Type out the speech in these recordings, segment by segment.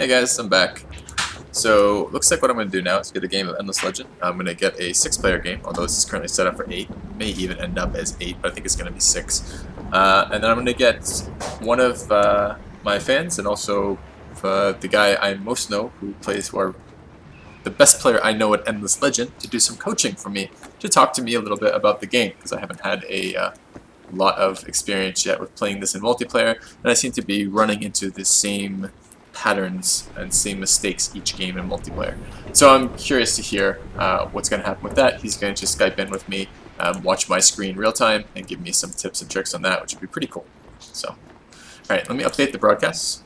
Hey guys, I'm back. So, looks like what I'm going to do now is get a game of Endless Legend. I'm going to get a 6-player game, although this is currently set up for 8. May even end up as 8, but I think it's going to be 6. And then I'm going to get one of my fans, and also the guy I most know, who plays, or the best player I know at Endless Legend, to do some coaching for me, to talk to me a little bit about the game, because I haven't had a lot of experience yet with playing this in multiplayer, and I seem to be running into the same patterns and same mistakes each game in multiplayer. So I'm curious to hear what's going to happen with that. He's going to just Skype in with me, watch my screen real time, and give me some tips and tricks on that, which would be pretty cool. So, alright, let me update the broadcasts.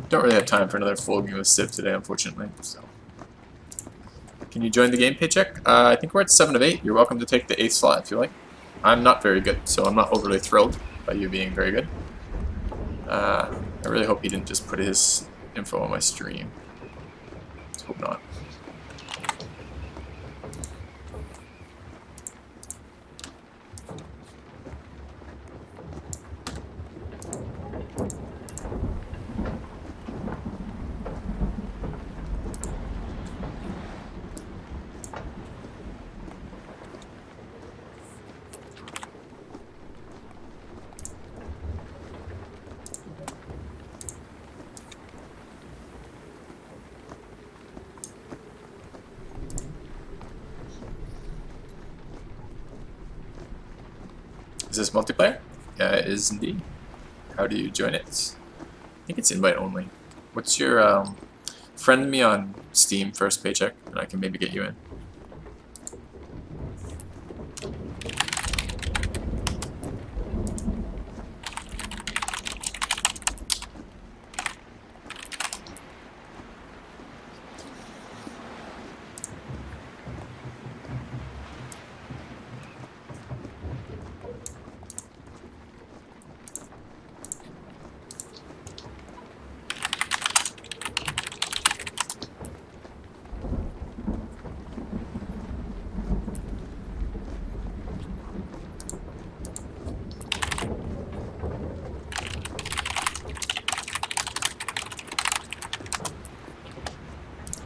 Don't really have time for another full game of Civ today, unfortunately. So, can you join the game, Paycheck? I think we're at 7 of 8. You're welcome to take the 8th slot if you like. I'm not very good, so I'm not overly thrilled by you being very good. I really hope he didn't just put his info on my stream. Let's hope not. Is this multiplayer? Yeah, it is indeed. How do you join it? I think it's invite only. What's your, friend me on Steam first, Paycheck, and I can maybe get you in.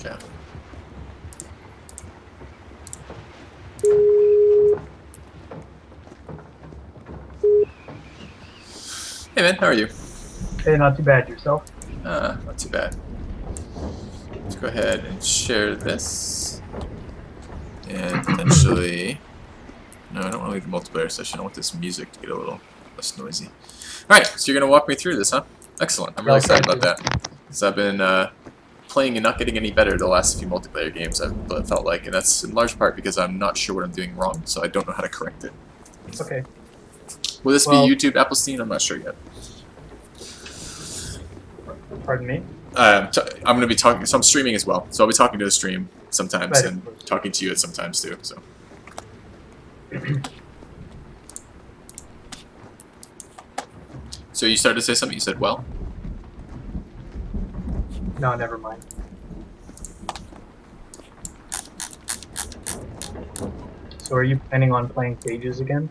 Okay. Hey man, how are you? Hey, not too bad. Yourself? Not too bad. Let's go ahead and share this. And potentially... No, I don't want to leave the multiplayer session. I want this music to get a little less noisy. Alright, so you're going to walk me through this, huh? Excellent. I'm really excited about that. Because I've been playing and not getting any better the last few multiplayer games, I've felt like. And that's in large part because I'm not sure what I'm doing wrong, so I don't know how to correct it. Okay. Will this be YouTube, Applestein? I'm not sure yet. Pardon me? I'm going to be talking, so I'm streaming as well. So I'll be talking to the stream sometimes and talking to you at sometimes too. So. So you started to say something, you said, well? No, never mind. So are you planning on playing Phages again?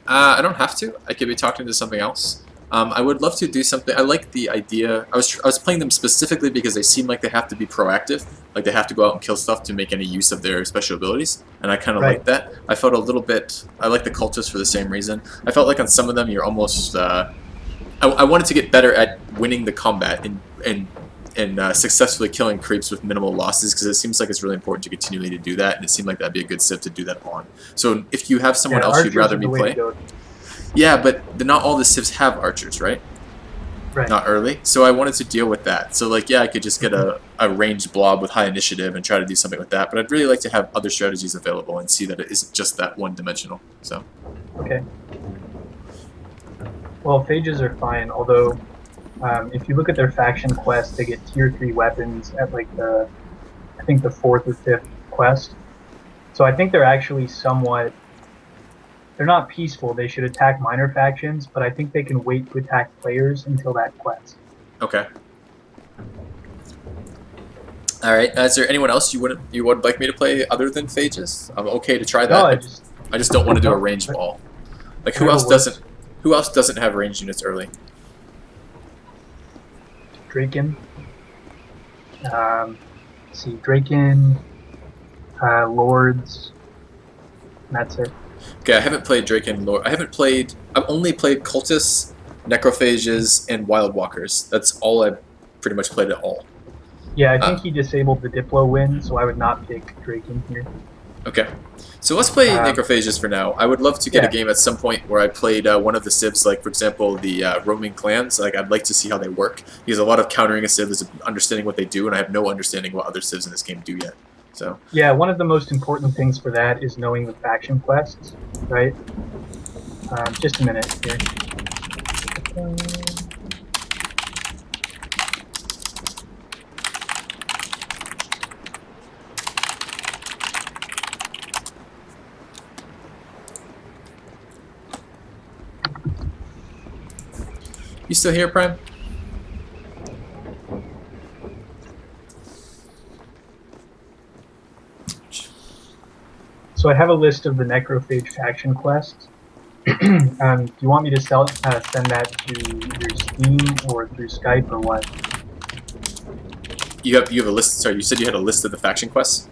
I don't have to. I could be talking to something else. I would love to do something. I like the idea. I was playing them specifically because they seem like they have to be proactive. Like they have to go out and kill stuff to make any use of their special abilities. And I kind of like that. I felt a little bit... I like the cultists for the same reason. I felt like on some of them you're almost... I wanted to get better at winning the combat and successfully killing creeps with minimal losses, because it seems like it's really important to continually to do that, and it seemed like that'd be a good civ to do that on. So if you have someone else you'd rather me play... Yeah, but not all the civs have archers, right? Right. Not early. So I wanted to deal with that. So like, yeah, I could just get a ranged blob with high initiative and try to do something with that, but I'd really like to have other strategies available and see that it isn't just that one-dimensional. So. Okay. Well, phages are fine, although if you look at their faction quest, they get tier 3 weapons at like the, I think the 4th or 5th quest. So I think they're actually somewhat they're not peaceful. They should attack minor factions, but I think they can wait to attack players until that quest. Okay. All right. Is there anyone else you would like me to play other than phages? I'm okay to try that. No, I just don't want to do a ranged ball. Like who else doesn't? Who else doesn't have ranged units early? Draken. Let's see, Draken, Lords. That's it. Okay, I haven't played Draken Lord. I've only played Cultists, Necrophages, and Wild Walkers. That's all I've pretty much played at all. Yeah, I think he disabled the Diplo win, so I would not pick Draken here. Okay. So let's play Necrophages for now. I would love to get a game at some point where I played one of the civs, like for example the roaming clans. Like I'd like to see how they work. Because a lot of countering a civ is understanding what they do, and I have no understanding what other civs in this game do yet. So yeah, one of the most important things for that is knowing the faction quests, right? Just a minute here. You still here, Prime? So I have a list of the Necrophage faction quests. Do you want me to send that to your Steam or through Skype or what? You have a list. Sorry, you said you had a list of the faction quests.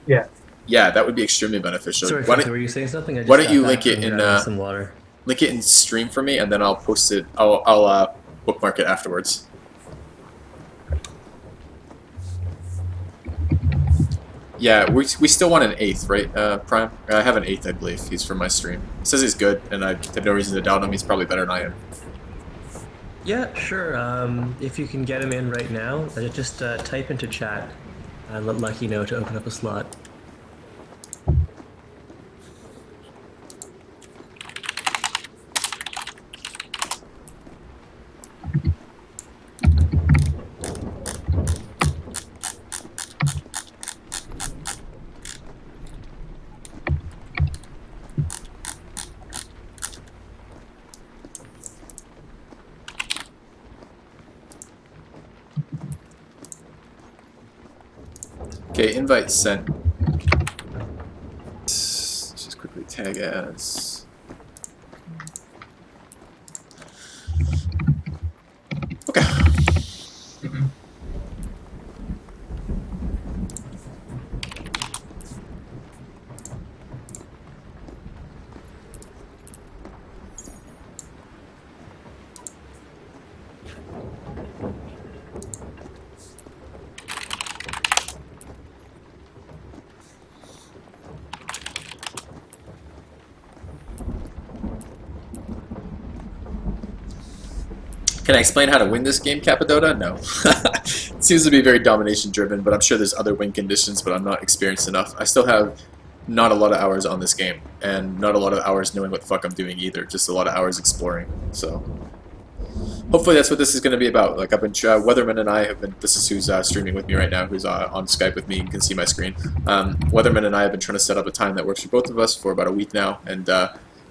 Yeah. Yeah, that would be extremely beneficial. Sorry, were you saying something? Why don't you link it in some water? Link it in stream for me, and then I'll post it. I'll bookmark it afterwards. Yeah, we still want an 8th, right, Prime? I have an 8th, I believe. He's from my stream. He says he's good, and I have no reason to doubt him. He's probably better than I am. Yeah, sure. If you can get him in right now, just type into chat and let Lucky know to open up a slot. Okay, invite sent. Let's just quickly tag as. Okay. Can I explain how to win this game, Capadota? No. It seems to be very domination driven, but I'm sure there's other win conditions, but I'm not experienced enough. I still have not a lot of hours on this game, and not a lot of hours knowing what the fuck I'm doing either, just a lot of hours exploring, so. Hopefully that's what this is going to be about. Like, I've been, Weatherman and I have been, this is who's streaming with me right now, who's on Skype with me, you can see my screen. Weatherman and I have been trying to set up a time that works for both of us for about a week now, and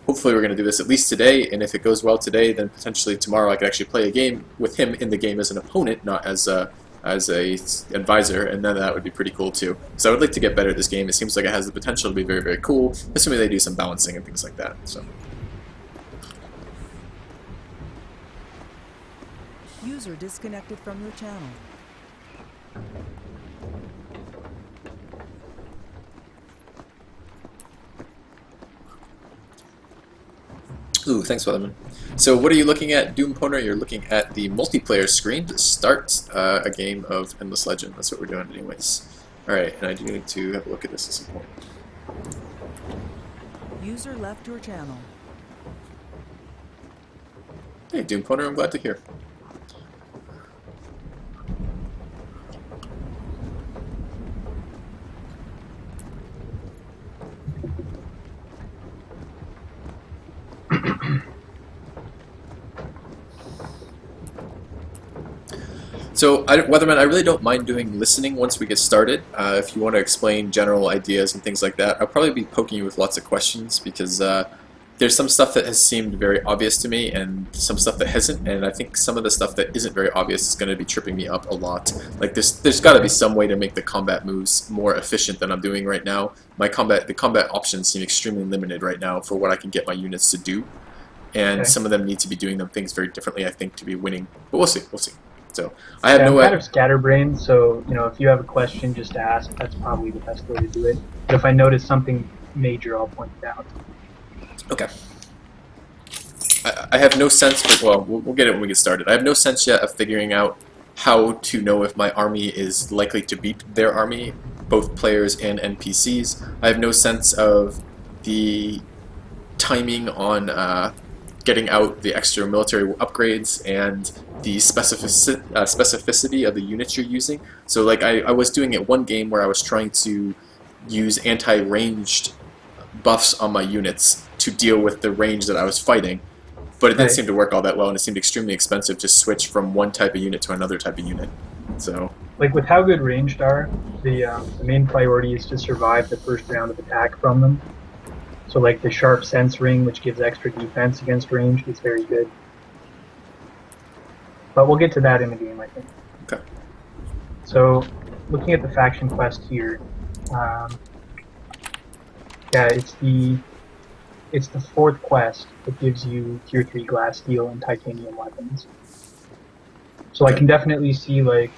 hopefully we're going to do this at least today, and if it goes well today, then potentially tomorrow I could actually play a game with him in the game as an opponent, not as a advisor, and then that would be pretty cool too. So I would like to get better at this game. It seems like it has the potential to be very, very cool, assuming they do some balancing and things like that. So. User disconnected from your channel. Ooh, thanks, Weatherman. So what are you looking at, Doom Poner? You're looking at the multiplayer screen to start a game of Endless Legend. That's what we're doing anyways. Alright, and I do need to have a look at this at some point. User left your channel. Hey, Doom Poner, I'm glad to hear. So, Weatherman, I really don't mind doing listening once we get started. If you want to explain general ideas and things like that, I'll probably be poking you with lots of questions because there's some stuff that has seemed very obvious to me and some stuff that hasn't, and I think some of the stuff that isn't very obvious is going to be tripping me up a lot. Like there's got to be some way to make the combat moves more efficient than I'm doing right now. The combat options seem extremely limited right now for what I can get my units to do, and some of them need to be doing things very differently, I think, to be winning. But we'll see, we'll see. So I have I'm no kind of scatterbrained, so if you have a question, just ask. That's probably the best way to do it. But if I notice something major, I'll point it out. Okay. I have no sense for, well, we'll get it when we get started. I have no sense yet of figuring out how to know if my army is likely to beat their army, both players and NPCs. I have no sense of the timing on getting out the extra military upgrades and the specificity of the units you're using. So like I was doing it one game where I was trying to use anti-ranged buffs on my units to deal with the range that I was fighting, but it didn't seem to work all that well, and it seemed extremely expensive to switch from one type of unit to another type of unit. So, like with how good ranged are, the main priority is to survive the first round of attack from them. So like the sharp sense ring, which gives extra defense against range, is very good. But we'll get to that in the game, I think. okay. So, looking at the faction quest here, yeah, it's the fourth quest that gives you tier 3 glass steel and titanium weapons. So I can definitely see like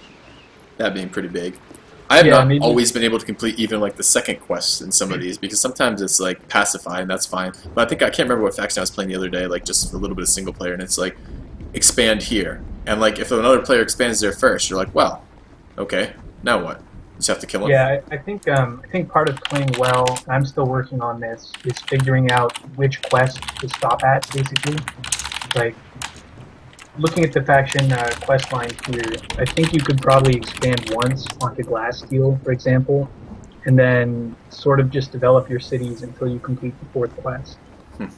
that being pretty big. I have not maybe always been able to complete even like the second quest in some of these, because sometimes it's like pacify and that's fine. But I can't remember what faction I was playing the other day, like just a little bit of single player, and it's like expand here. And like if another player expands there first, you're like, well, okay, now what? You just have to kill him? Yeah, I think part of playing well, and I'm still working on this, is figuring out which quest to stop at, basically. Like, looking at the faction quest line here, I think you could probably expand once onto glass steel, for example, and then sort of just develop your cities until you complete the fourth quest. Okay.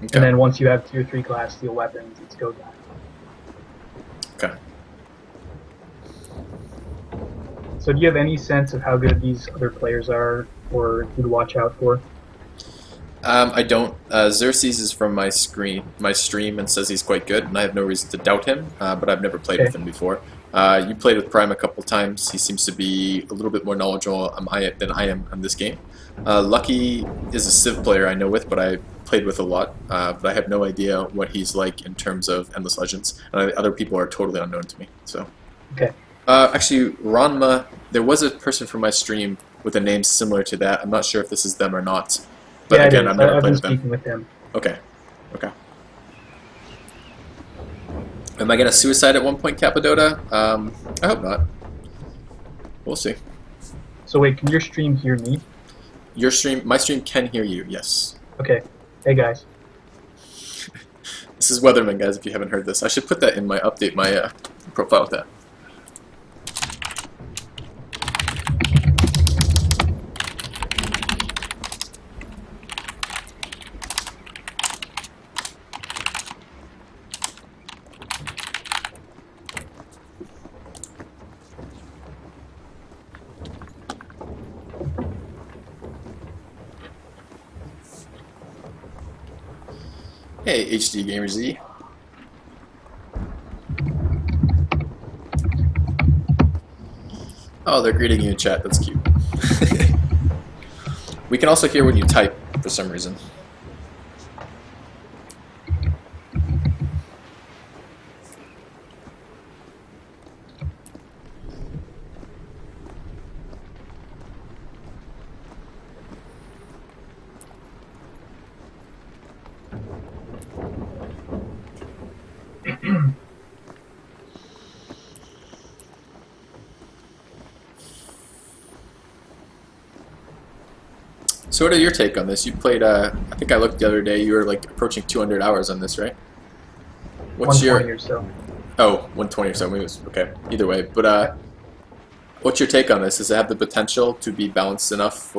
And then once you have tier 3 glass steel weapons, it's go time. Okay. So do you have any sense of how good these other players are, or who to watch out for? I don't. Xerxes is from my stream, and says he's quite good, and I have no reason to doubt him, but I've never played with him before. You played with Prime a couple times. He seems to be a little bit more knowledgeable than I am on this game. Lucky is a Civ player I know with, but I played with a lot, but I have no idea what he's like in terms of Endless Legends, and other people are totally unknown to me. So. Okay. Actually, Ranma, there was a person from my stream with a name similar to that. I'm not sure if this is them or not. But yeah, again, I've never played been with them. speaking with them. Okay. Okay. Am I going to suicide at one point, Capadota? I hope not. We'll see. So wait, can your stream hear me? My stream can hear you, yes. Okay. Hey guys. This is Weatherman, guys, if you haven't heard this. I should put that in update my profile with that. Hey, HD Gamer Z. Oh, they're greeting you in chat. That's cute. We can also hear when you type for some reason. So what are your take on this? You played, I think I looked the other day, you were like approaching 200 hours on this, right? What's 120 your... or so. Oh, 120 or so, maybe it was, okay, either way. But what's your take on this? Does it have the potential to be balanced enough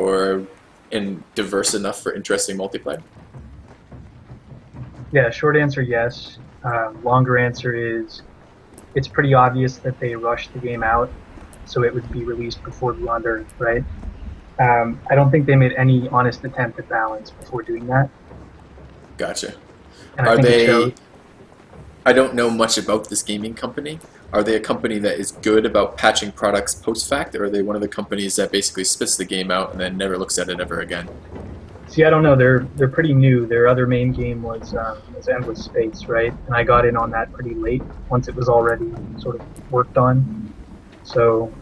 and diverse enough for interesting multiplayer? Yeah, short answer, yes. Longer answer is, it's pretty obvious that they rushed the game out, so it would be released before Beyond Earth, right? I don't think they made any honest attempt at balance before doing that. Gotcha. And I Are think it they? shows. I don't know much about this gaming company. Are they a company that is good about patching products post fact, or are they one of the companies that basically spits the game out and then never looks at it ever again? See, I don't know. They're pretty new. Their other main game was Endless Space, right? And I got in on that pretty late, once it was already sort of worked on. So,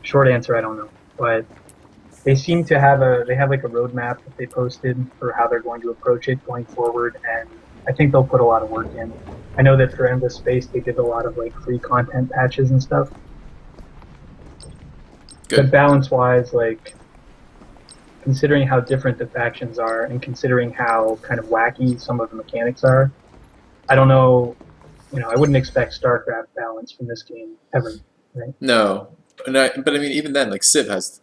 short answer, I don't know. But they seem to have like a roadmap that they posted for how they're going to approach it going forward, and I think they'll put a lot of work in. I know that for Endless Space they did a lot of like free content patches and stuff. But Good. balance-wise, like considering how different the factions are and considering how kind of wacky some of the mechanics are, I don't know. I wouldn't expect StarCraft balance from this game ever, right? No, but I mean, even then, like Civ is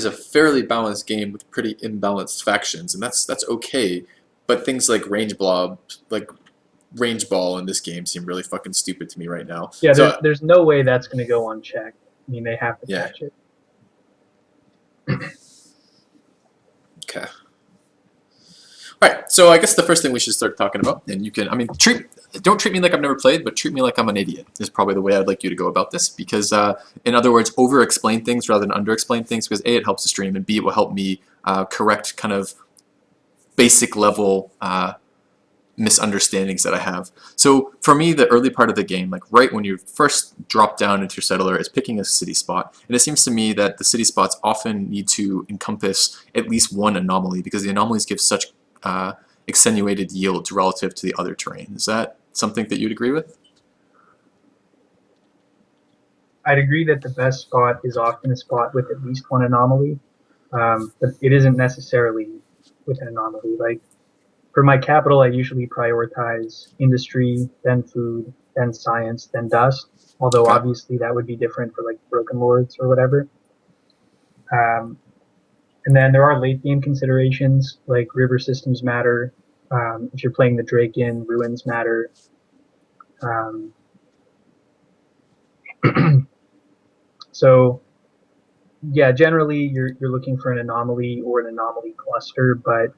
a fairly balanced game with pretty imbalanced factions, and that's okay. But things like range ball in this game seem really fucking stupid to me right now. Yeah, So there's no way that's going to go unchecked. I mean, they have to yeah. patch it. Okay. All right. So I guess the first thing we should start talking about, and you can, I mean, don't treat me like I've never played, but treat me like I'm an idiot is probably the way I'd like you to go about this. Because, in other words, over-explain things rather than under-explain things. Because A, it helps the stream, and B, it will help me correct kind of basic level misunderstandings that I have. So for me, the early part of the game, like right when you first drop down into your settler, is picking a city spot. And it seems to me that the city spots often need to encompass at least one anomaly, because the anomalies give such extenuated yields relative to the other terrain. Is that something that you'd agree with? I'd agree that the best spot is often a spot with at least one anomaly, but it isn't necessarily with an anomaly. Like, for my capital, I usually prioritize industry, then food, then science, then dust. Although Okay. obviously that would be different for like Broken Lords or whatever. And then there are late game considerations, like river systems matter. If you're playing the Draken, ruins matter. So yeah, generally you're looking for an anomaly or an anomaly cluster, but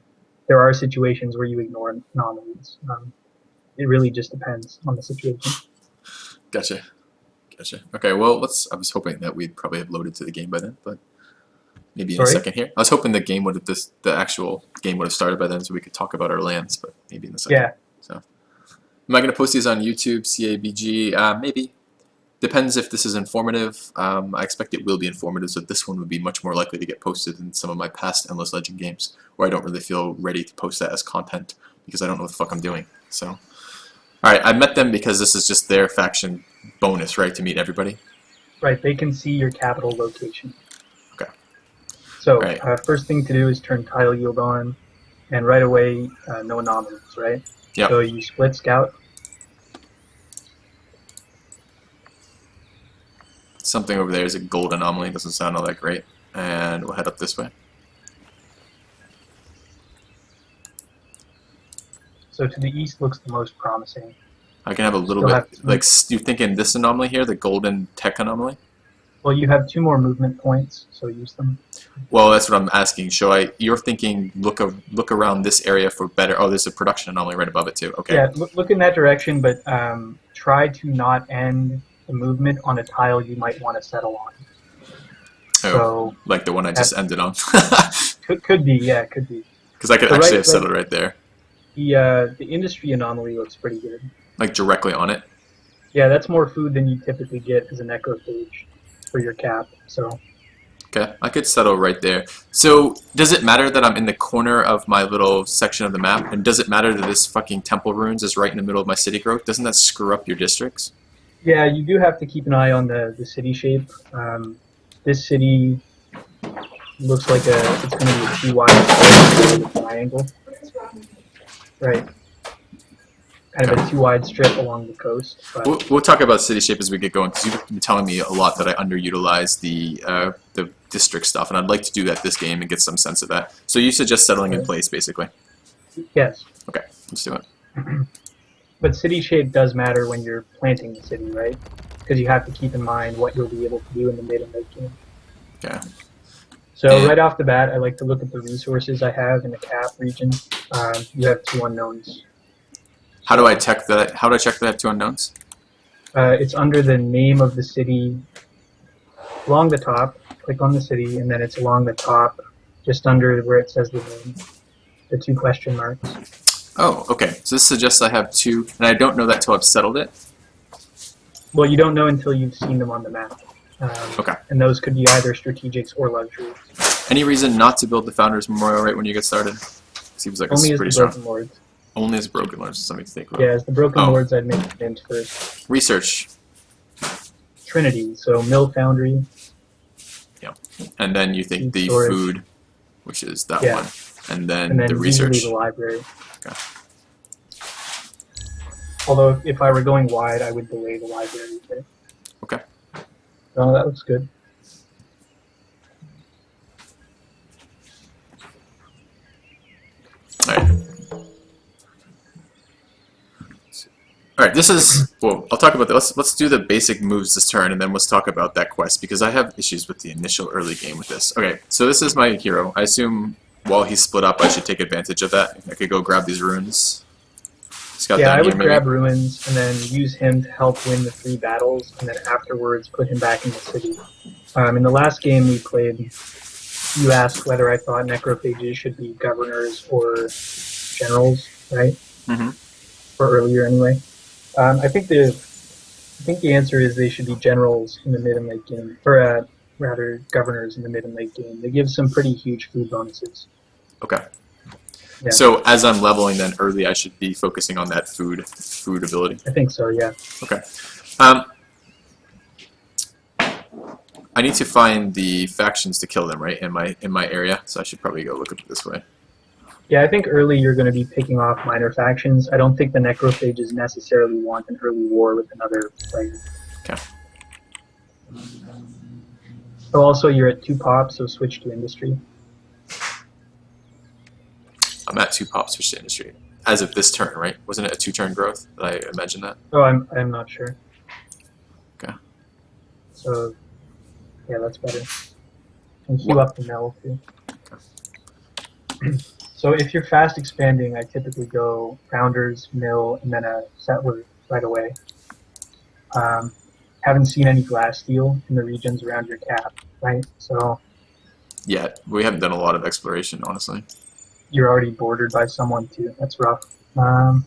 there are situations where you ignore anomalies. It really just depends on the situation. Gotcha. Gotcha. Okay, well, I was hoping that we'd probably have loaded to the game by then, but maybe in a Sorry? second here. I was hoping the actual game would have started by then so we could talk about our lands, but maybe in a second. Yeah. So, am I going to post these on YouTube, CABG? Maybe. Depends if this is informative. I expect it will be informative, so this one would be much more likely to get posted than some of my past Endless Legend games, where I don't really feel ready to post that as content, because I don't know what the fuck I'm doing. So, alright, I met them because this is just their faction bonus, right, to meet everybody? Right, they can see your capital location. Okay. So Right. first thing to do is turn tile yield on, and right away, no anomalies, right? Yep. So you split scout. Something over there is a gold anomaly, doesn't sound all that great. And we'll head up this way. So to the east looks the most promising. I can have a little Still bit, have- like, you're thinking this anomaly here, the golden tech anomaly? Well, you have 2 more movement points, so use them. Well, that's what I'm asking. You're thinking look around this area for better, oh, there's a production anomaly right above it too. Okay. Yeah, look in that direction, but try to not end the movement on a tile you might want to settle on. Oh, So like the one I just ended on. could be, yeah, could be. Because I could So actually right- have settled right there. The industry anomaly looks pretty good. Like directly on it. Yeah, that's more food than you typically get as a necrophage for your cap. So Okay, I could settle right there. So, does it matter that I'm in the corner of my little section of the map? And does it matter that this fucking temple ruins is right in the middle of my city growth? Doesn't that screw up your districts? yeah, you do have to keep an eye on the city shape. This city looks like it's going to be a too wide triangle. Right. Kind of a too wide strip along the coast. But We'll talk about city shape as we get going, because you've been telling me a lot that I underutilize the district stuff, and I'd like to do that this game and get some sense of that. So you suggest settling in place, basically. yes. Okay, let's do it. But city shape does matter when you're planting the city, right? Because you have to keep in mind what you'll be able to do in the mid and late game. Okay. So And- right off the bat, I like to look at the resources I have in the cap region. You have 2 unknowns. How do I check that? How do I check that I have 2 unknowns? It's under the name of the city, along the top. Click on the city, and then it's along the top, just under where it says the name, the 2 question marks. Oh, okay. So this suggests I have 2, and I don't know that till I've settled it. Well, you don't know until you've seen them on the map. Okay. And those could be either strategics or luxuries. Any reason not to build the Founders Memorial right when you get started? Seems like Only it's as pretty the strong. Broken Lords. Only as Broken Lords, something to think about. Yeah, as the Broken Oh. Lords, I'd make names first. Research. Trinity, so Mill Foundry. And then you think the Storage. food, which is that Yeah. one. And then, And then the usually research. the library. Okay. Although if I were going wide, I would delay the library a bit. Okay. Oh, that looks good. Alright. Alright, this is, well, I'll talk about that. Let's do the basic moves this turn, and then let's talk about that quest, because I have issues with the initial early game with this. Okay, so this is my hero. I assume while he's split up, I should take advantage of that. I could go grab these runes. Scout Yeah, down I here, would maybe. grab ruins and then use him to help win the 3 battles, and then afterwards put him back in the city. In the last game we played, you asked whether I thought necrophages should be governors or generals, right? Mm-hmm. Or earlier anyway. I think the answer is they should be generals in the mid and late game, or rather governors in the mid and late game. They give some pretty huge food bonuses. Okay. Yeah. So as I'm leveling, then early, I should be focusing on that food ability. I think so, yeah. Okay. I need to find the factions to kill them, right? In my area, so I should probably go look at it this way. Yeah, I think early you're going to be picking off minor factions. I don't think the necrophages necessarily want an early war with another player. Okay. So also you're at 2 pops, so switch to industry. I'm at 2 pops for industry as of this turn, right? Wasn't it a 2-turn growth? Did I imagine that? Oh, I'm not sure. Okay. So yeah, that's better. And heal up the mill too. So if you're fast expanding, I typically go founders, mill, and then a settler right away. Haven't seen any glass steel in the regions around your cap, right? So Yeah, we haven't done a lot of exploration, honestly. you're already bordered by someone too. That's rough. I'm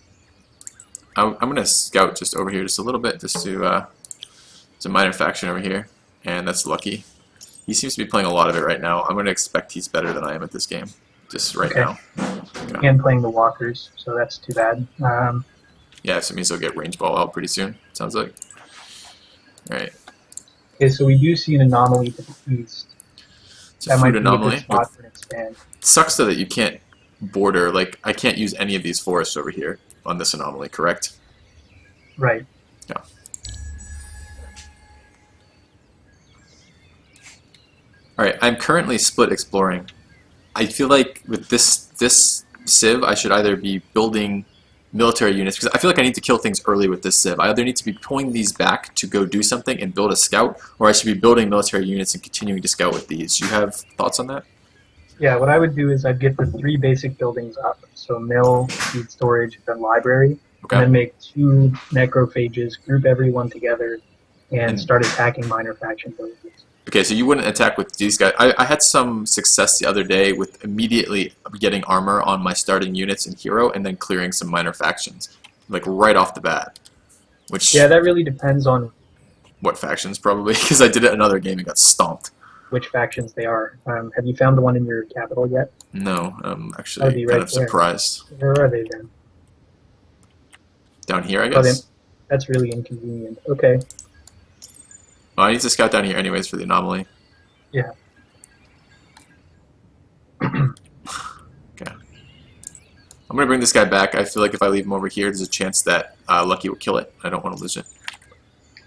gonna scout just over here just a little bit, just to it's a minor faction over here, and that's Lucky. He seems to be playing a lot of it right now. I'm gonna expect he's better than I am at this game, just right Okay. now. And playing the walkers, so that's too bad. Yeah, so it means he'll get range ball out pretty soon. Sounds like. All right, Okay, so we do see an anomaly to the east. it's a That might food be a anomaly. good spot for an expand. It sucks though that you can't border. Like I can't use any of these forests over here on this anomaly. Correct? Right. Yeah. All right, I'm currently split exploring. I feel like with this civ, I should either be building military units, because I feel like I need to kill things early with this civ. I either need to be pulling these back to go do something and build a scout, or I should be building military units and continuing to scout with these. Do you have thoughts on that? Yeah, what I would do is I'd get the 3 basic buildings up. So mill, seed storage, then library. Okay. And then make 2 necrophages, group everyone together, and start attacking minor faction villages. Okay, so you wouldn't attack with these guys. I had some success the other day with immediately getting armor on my starting units and hero, and then clearing some minor factions, like right off the bat. Which Yeah, that really depends on what factions probably? Because I did it another game and got stomped. which factions they are. Have you found the one in your capital yet? No, I'm That'd actually be kind right of there. surprised. Where are they then? Down here, I Oh, guess. that's really inconvenient. Okay. Well, I need to scout down here anyways for the anomaly. Yeah. Okay. I'm gonna bring this guy back. I feel like if I leave him over here, there's a chance that Lucky will kill it. I don't want to lose it.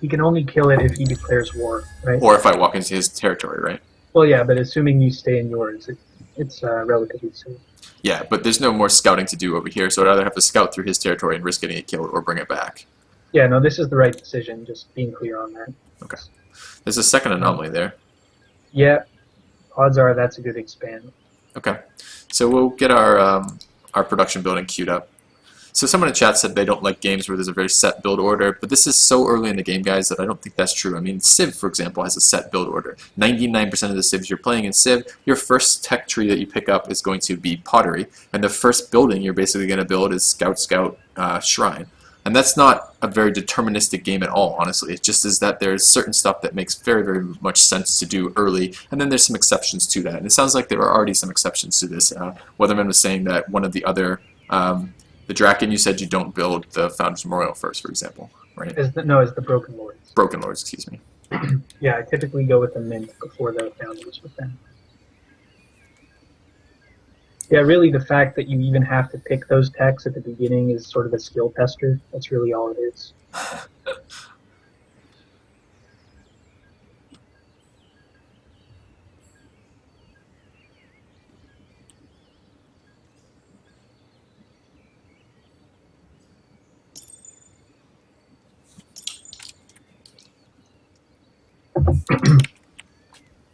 He can only kill it if he declares war, right? Or if I walk into his territory, right? Well, yeah, but assuming you stay in yours, it's relatively safe. Yeah, but there's no more scouting to do over here, so I'd either have to scout through his territory and risk getting it killed, or bring it back. Yeah, no, this is the right decision, just being clear on that. Okay. There's a second anomaly there. Yeah. odds are that's a good expand. Okay, so we'll get our production building queued up. So someone in chat said they don't like games where there's a very set build order, but this is so early in the game, guys, that I don't think that's true. I mean, Civ, for example, has a set build order. 99% of the Civs you're playing in Civ, your first tech tree that you pick up is going to be pottery, and the first building you're basically going to build is Scout Scout Shrine. And that's not a very deterministic game at all, honestly. It just is that there's certain stuff that makes very, very much sense to do early, and then there's some exceptions to that. And it sounds like there are already some exceptions to this. Weatherman was saying that one of the other... the Draken, you said you don't build the Founders Memorial first, for example, right? No, it's the Broken Lords. Broken Lords, excuse me. Yeah, I typically go with the Mint before the Founders with them. Yeah, really the fact that you even have to pick those techs at the beginning is sort of a skill tester. That's really all it is.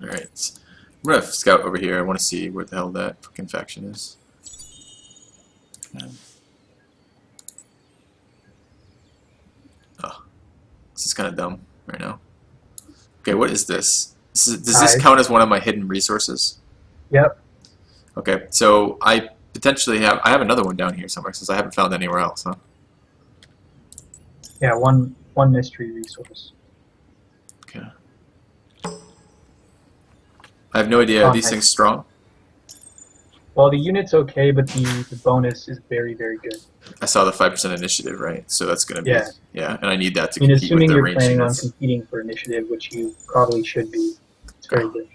Alright. I'm going to scout over here. I want to see where the hell that fucking faction is. Oh. This is kind of dumb right now. Okay, what is this? Does this count as one of my hidden resources? Yep. Okay, so I potentially have... I have another one down here somewhere since I haven't found anywhere else, huh? Yeah, one mystery resource. Okay. I have no idea. Are these things strong? Well, the unit's okay, but the bonus is very, very good. I saw the 5% initiative, right? So that's going to be... Yeah. Yeah, and I need that to I mean, compete with assuming the you're range planning on units. competing for initiative, which you probably should be, it's very good.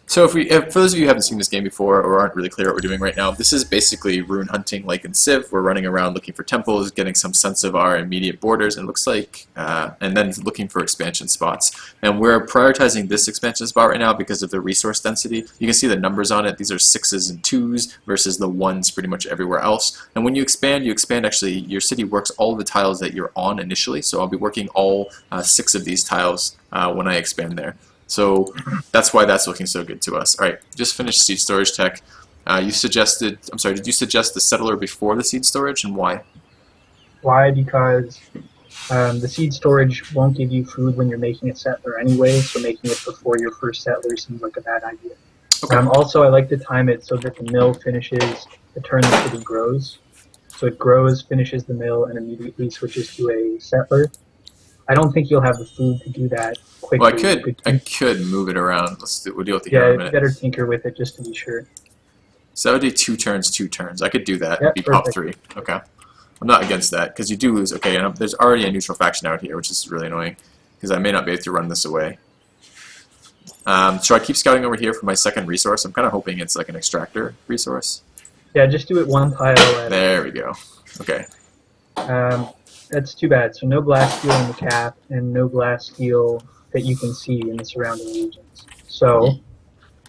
So for those of you who haven't seen this game before or aren't really clear what we're doing right now, this is basically rune hunting like in Civ. We're running around looking for temples, getting some sense of our immediate borders, and it looks like, and then looking for expansion spots. And we're prioritizing this expansion spot right now because of the resource density. You can see the numbers on it. These are 6s and 2s versus the 1s pretty much everywhere else. And when you expand actually, your city works all the tiles that you're on initially. So I'll be working all 6 of these tiles when I expand there. So that's why that's looking so good to us. All right, just finished seed storage tech. You suggested, I'm sorry, did you suggest the settler before the seed storage, and why? Why? Because the seed storage won't give you food when you're making a settler anyway, so making it before your first settler seems like a bad idea. Okay. Also, I like to time it so that the mill finishes the turn the city grows. So it grows, finishes the mill, and immediately switches to a settler. I don't think you'll have the food to do that quickly. Well, I could move it around. We'll deal with it here in a Yeah, you minute. better tinker with it just to be sure. So that would do 2 turns, 2 turns. I could do that. Yep, It'd be pop perfect. 3. Okay. I'm not against that, because you do lose. Okay, and there's already a neutral faction out here, which is really annoying, because I may not be able to run this away. So I keep scouting over here for my second resource. I'm kind of hoping it's like an extractor resource. Yeah, just do it one tile at There we go. Okay. That's too bad. So no glass steel in the cap, and no glass steel that you can see in the surrounding regions. So,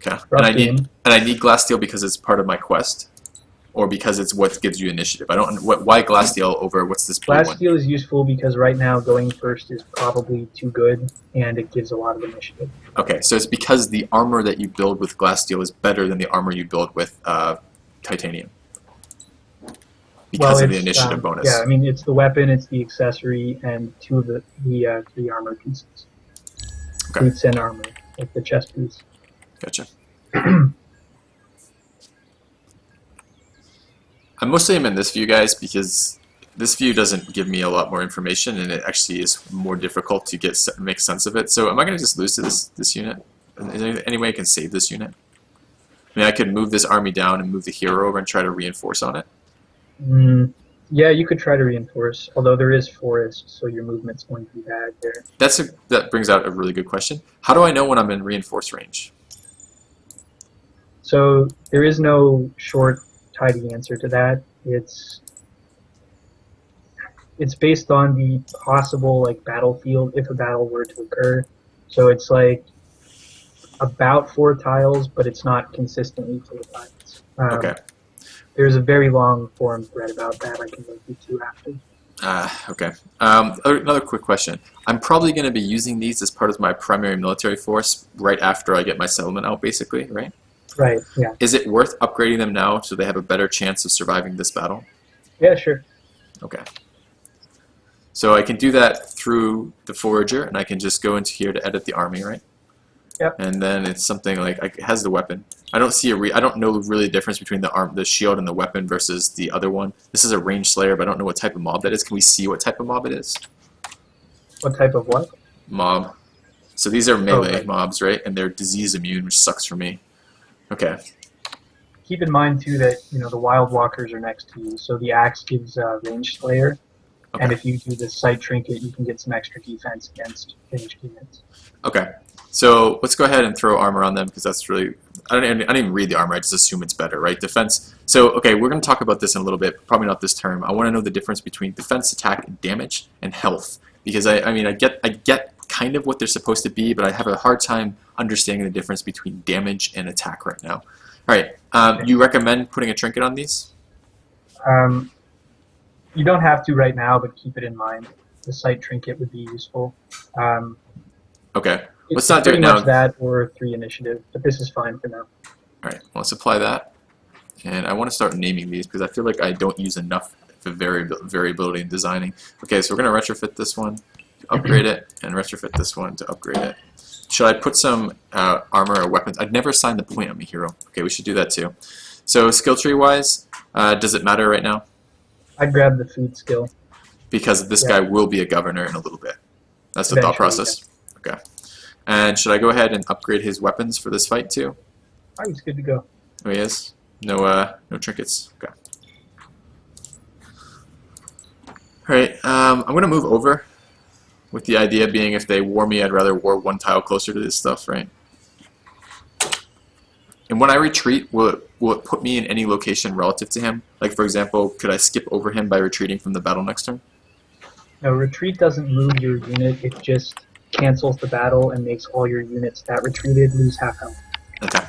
Okay. rough And game. I need glass steel because it's part of my quest, or because it's what gives you initiative. I don't. Why glass steel over what's this blue Glass one? steel is useful because right now going first is probably too good, and it gives a lot of initiative. Okay, so it's because the armor that you build with glass steel is better than the armor you build with titanium. Because of the initiative bonus. Yeah, I mean, it's the weapon, it's the accessory, and 2 of the armor pieces. Okay. Boots and armor, like the chest piece. Gotcha. I mostly am in this view, guys, because this view doesn't give me a lot more information, and it actually is more difficult to make sense of it. So am I going to just lose to this unit? Is there any way I can save this unit? I mean, I could move this army down and move the hero over and try to reinforce on it. Yeah, you could try to reinforce, although there is forest, so your movement's going to be bad there. That brings out a really good question. How do I know when I'm in reinforce range? So there is no short, tidy answer to that. It's based on the possible battlefield if a battle were to occur. So it's like about 4 tiles, but it's not consistently 4 tiles. Okay. There's a very long forum thread about that I can link you to after. Okay. Another quick question. I'm probably going to be using these as part of my primary military force right after I get my settlement out, basically, right? Right. Yeah. Is it worth upgrading them now so they have a better chance of surviving this battle? Yeah. Sure. Okay. So I can do that through the Forager, and I can just go into here to edit the army, right? Yep. And then it's something like it has the weapon. I don't see I don't know really the difference between the shield and the weapon versus the other one. This is a range slayer, but I don't know what type of mob that is. Can we see what type of mob it is? What type of what? Mob. So these are melee right. mobs, right? And they're disease immune, which sucks for me. Okay. Keep in mind too that the wild walkers are next to you, so the axe gives range slayer, and Okay. if you do the sight trinket, you can get some extra defense against ranged units. Okay. So let's go ahead and throw armor on them because that's really I don't even read the armor. I just assume it's better, right? Defense. So okay, we're going to talk about this in a little bit. Probably not this term. I want to know the difference between defense, attack, and damage, and health. Because I mean I get kind of what they're supposed to be, but I have a hard time understanding the difference between damage and attack right now. All right. You recommend putting a trinket on these? You don't have to right now, but keep it in mind. The sight trinket would be useful. Okay. It's Let's not do it pretty now. much that or 3 initiative, but this is fine for now. All right. Well, let's apply that. And I want to start naming these because I feel like I don't use enough for variability in designing. Okay, so we're going to retrofit this one to upgrade it, and retrofit this one to upgrade it. Should I put some armor or weapons? I'd never assigned the point on my hero. Okay, we should do that too. So skill tree wise, does it matter right now? I'd grab the food skill. Because this guy will be a governor in a little bit. That's the thought Eventually, process. Okay. And should I go ahead and upgrade his weapons for this fight too? Oh, he's good to go. Oh, he is? No trinkets? Okay. Alright, I'm going to move over with the idea being if they war me, I'd rather war one tile closer to this stuff, right? And when I retreat, will it put me in any location relative to him? Like, for example, could I skip over him by retreating from the battle next turn? No, retreat doesn't move your unit, it just cancels the battle and makes all your units that retreated lose half health. Okay.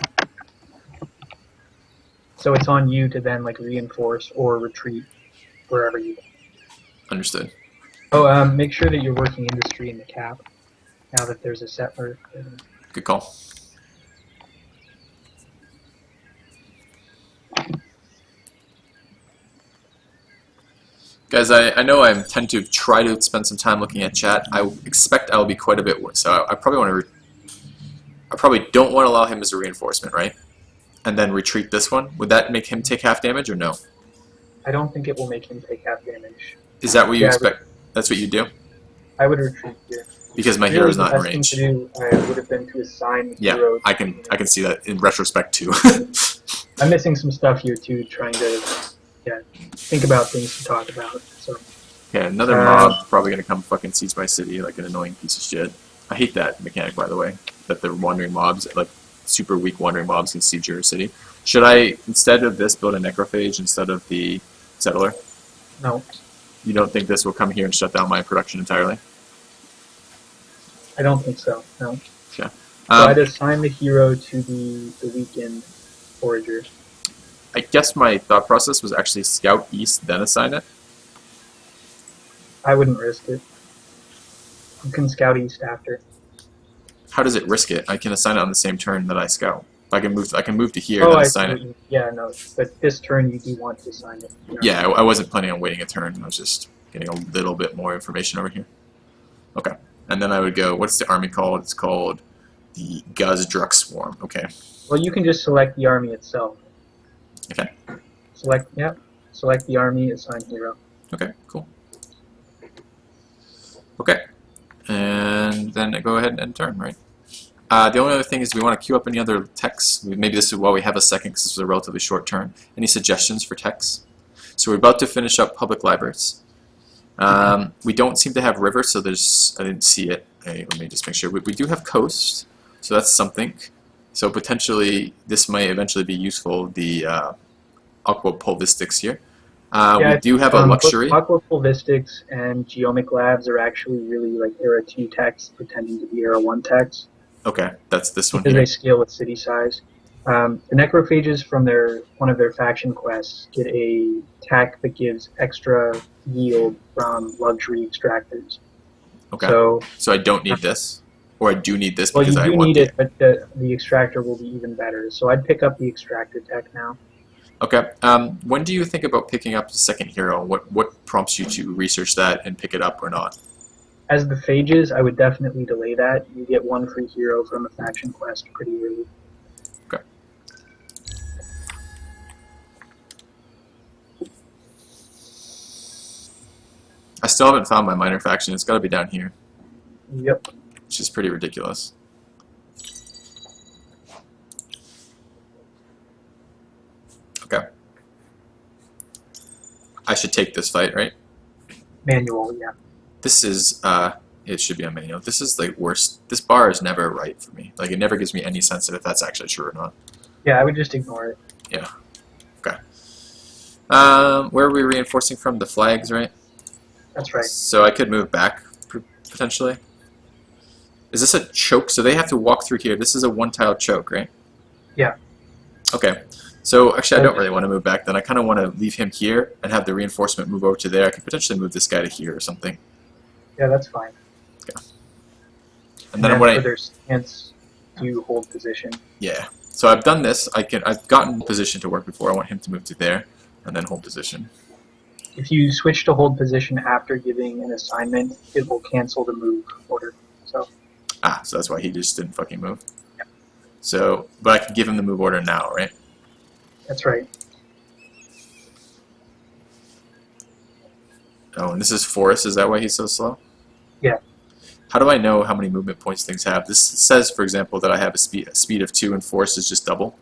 So it's on you to then reinforce or retreat wherever you go. Understood. Oh, make sure that you're working industry in the cap now that there's a settler. Good call. Guys, I know I tend to try to spend some time looking at chat. I expect I'll be quite a bit worse. So I probably want to. I probably don't want to allow him as a reinforcement, right? And then retreat this one. Would that make him take half damage or no? I don't think it will make him take half damage. Is that what you expect? That's what you do? I would retreat here. Because my Really, hero's not in the best range. thing to do would have been to assign the Yeah, hero. I can see that in retrospect too. I'm missing some stuff here too, trying to think about things to talk about. So Yeah, another mob probably gonna come fucking seize my city like an annoying piece of shit. I hate that mechanic, by the way, that the wandering mobs, like super weak wandering mobs, can siege your city. Should I, instead of this, build a necrophage instead of the settler? no, You don't think this will come here and shut down my production entirely? I don't think so. No. Okay. So I'd assign the hero to the weakened forager. I guess my thought process was actually scout east, then assign it. I wouldn't risk it. You can scout east after. How does it risk it? I can assign it on the same turn that I scout. I can move to here and then assign it. Yeah, no, but this turn you do want to assign it. Yeah, I wasn't planning on waiting a turn. I was just getting a little bit more information over here. Okay. And then I would go, what's the army called? It's called the Guzdruk Swarm. Okay. Well, you can just select the army itself. Okay. Select the army, assign hero. Okay, cool. Okay. And then go ahead and end turn, right? The only other thing is we want to queue up any other texts. Maybe this is while we have a second because this is a relatively short turn. Any suggestions for texts? So we're about to finish up public libraries. We don't seem to have river, so there's, I didn't see it. Let me just make sure. We do have coast, so that's something. So potentially this might eventually be useful, the aqua pulvistics here. We do have a luxury. Aqua pulvistics and geomic labs are actually really like Era 2 texts pretending to be Era 1 texts. Okay, that's this one Because here. they scale with city size. The Necrophages from one of their faction quests get a tack that gives extra yield from luxury extractors. Okay. So, So I don't need this, or I do need this well, because you I do want need the. it, but the extractor will be even better. So I'd pick up the extractor tech now. Okay. When do you think about picking up the second hero? What prompts you to research that and pick it up or not? As the phages, I would definitely delay that. You get one free hero from a faction quest pretty early. Okay. I still haven't found my minor faction. It's got to be down here, Yep. which is pretty ridiculous. Okay. I should take this fight, right? Manual, yeah. This is, it should be on manual. This is like worse. This bar is never right for me. Like, it never gives me any sense of if that's actually true or not. Yeah, I would just ignore it. Yeah. Okay. Where are we reinforcing from? The flags, right? That's right. So I could move back, potentially. Is this a choke? So they have to walk through here. This is a one-tile choke, right? Yeah. Okay. So actually, I don't really want to move back then. I kind of want to leave him here and have the reinforcement move over to there. I could potentially move this guy to here or something. Yeah, that's fine. Okay. And then then when for I... their stance, do hold position. Yeah. So I've done this. I've gotten position to work before. I want him to move to there and then hold position. If you switch to hold position after giving an assignment, it will cancel the move order. So So that's why he just didn't fucking move. Yeah. So, but I can give him the move order now, right? that's right. Oh, and this is forest. Is that why he's so slow? Yeah. How do I know how many movement points things have? This says, for example, that I have a speed of 2 and force is just double.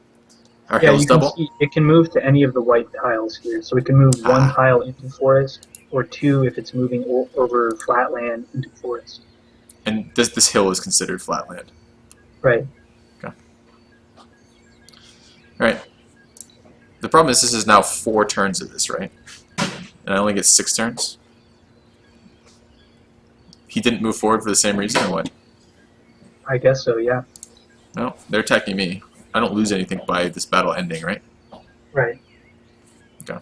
Our Yeah, hill's you can double? see it can move to any of the white tiles here. So it can move one tile into forest, or two if it's moving over flat land into forest. And this hill is considered flat land. Right. Okay. Alright. The problem is this is now 4 turns of this, right? And I only get 6 turns? He didn't move forward for the same reason, or what? I guess so, yeah. No, they're attacking me. I don't lose anything by this battle ending, right? Right. Okay.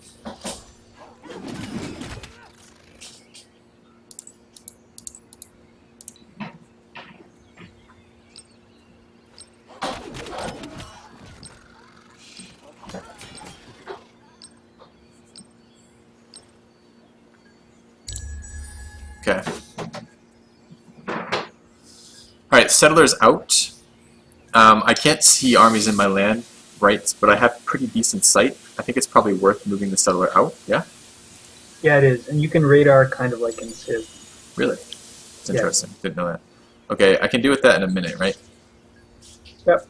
Okay. Alright, settlers out. I can't see armies in my land, right, but I have pretty decent sight. I think it's probably worth moving the settler out, yeah? Yeah, it is. And you can radar kind of like in Civ. Really? It's Yeah. interesting. Didn't know that. Okay, I can do with that in a minute, right? Yep.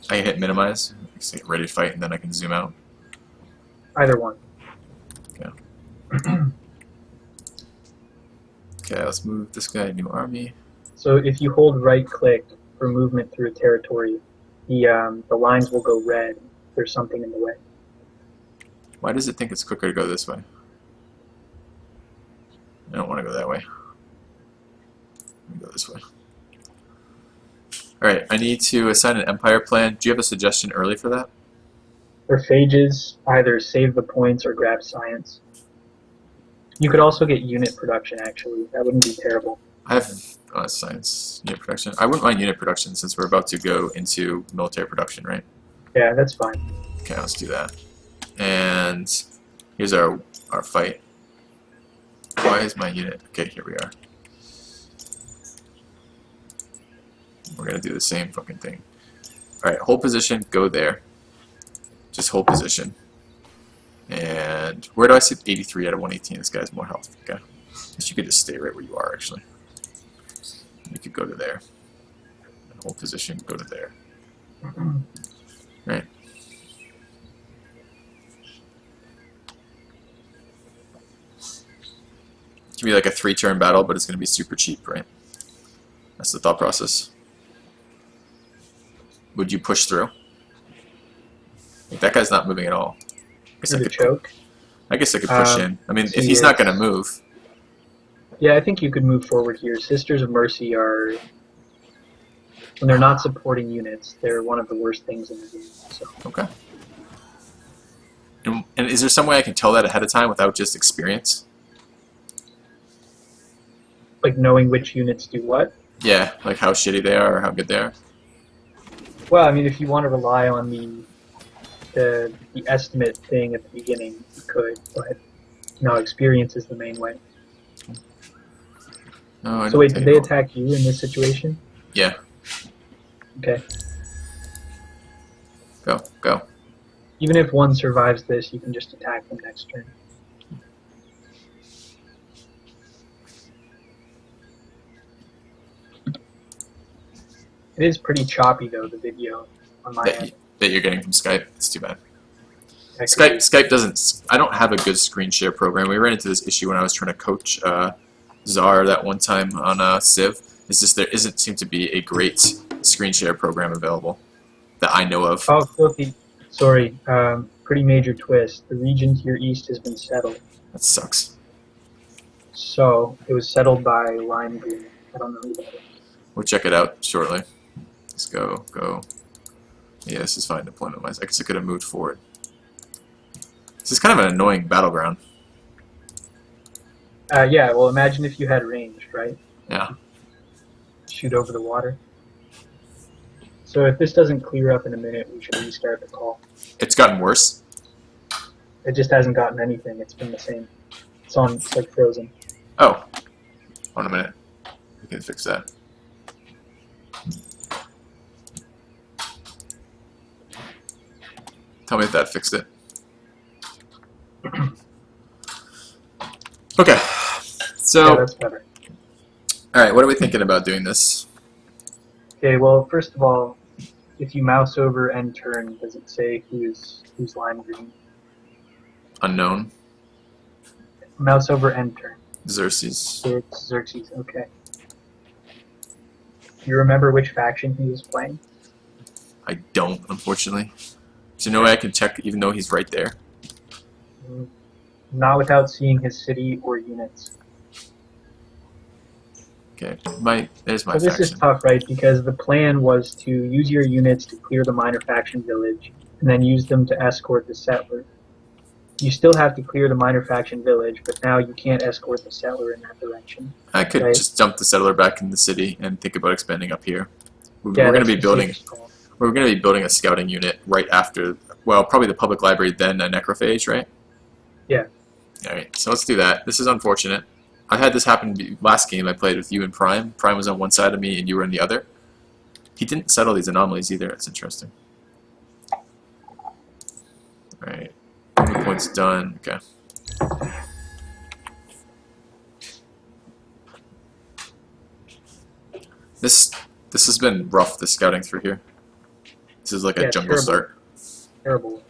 I can hit minimize, say ready to fight, and then I can zoom out. Either one. Okay. Okay, let's move this guy, new army. So if you hold right click for movement through a territory, the lines will go red if there's something in the way. Why does it think it's quicker to go this way? I don't want to go that way. Let me go this way. Alright, I need to assign an empire plan. Do you have a suggestion early for that? For phages, either save the points or grab science. You could also get unit production, actually. That wouldn't be terrible. I have science, unit production. I wouldn't mind unit production since we're about to go into military production, right? Yeah, that's fine. Okay, let's do that. And here's our fight. Why is my unit? Okay, here we are. We're gonna do the same fucking thing. Alright, hold position, go there. Just hold position. And where do I see 83 out of 118? This guy's more health. Okay. I guess you could just stay right where you are, actually. You could go to there. And hold position, go to there. Right. It's gonna be like a 3-turn battle, but it's gonna be super cheap, right? That's the thought process. Would you push through? Like, that guy's not moving at all. Through the choke. I guess I could push in. I mean, so if he's not gonna move. Yeah, I think you could move forward here. Sisters of Mercy are when they're not supporting units, they're one of the worst things in the game. So Okay. And is there some way I can tell that ahead of time without just experience? like knowing which units do what. Yeah, like how shitty they are or how good they are. Well, I mean, if you want to rely on the estimate thing at the beginning, you could, but no, experience is the main way. No, I So wait, didn't did they take attack you in this situation? Yeah, Okay. go. Even if one survives this, you can just attack them next turn. It is pretty choppy though, the video on my end. That you're getting from Skype. It's too bad. That could be- Skype doesn't. I don't have a good screen share program. We ran into this issue when I was trying to coach Czar that one time on Civ. It's just there isn't seem to be a great screen share program available that I know of. Oh, Filthy. Sorry. Pretty major twist. The region to your east has been settled. That sucks. So it was settled by Lime Green. I don't know who that is. We'll check it out shortly. Let's go. Yeah, this is fine deployment wise. I guess I could have moved forward. This is kind of an annoying battleground. Yeah, well, imagine if you had ranged, right? Yeah. Shoot over the water. So if this doesn't clear up in a minute, we should restart the call. It's gotten worse. It just hasn't gotten anything. It's been the same. It's like frozen. Oh. Hold on a minute. We can fix that. Tell me if that fixed it. Okay. Yeah, So, that's better. alright, what are we thinking about doing this? Okay, well, first of all, if you mouse over end turn, does it say who's lime green? Unknown. Mouse over end turn. Xerxes. It's Xerxes, okay. Do you remember which faction he was playing? I don't, unfortunately. Is there no way I can check even though he's right there? Not without seeing his city or units. Okay, there's my So this is faction. tough, right? Because the plan was to use your units to clear the minor faction village, and then use them to escort the settler. You still have to clear the minor faction village, but now you can't escort the settler in that direction. I could right. just dump the settler back in the city and think about expanding up here. We're Yeah, going to that's be the building. safest call. We're going to be building a scouting unit right after. Well, probably the public library, then a necrophage, right? Yeah. All right. So let's do that. This is unfortunate. I had this happen last game I played with you and Prime. Prime was on one side of me and you were on the other. He didn't settle these anomalies either. That's interesting. All right. Points done. Okay. This has been rough, the scouting through here. This is like a Yeah, jungle terrible. start. Terrible.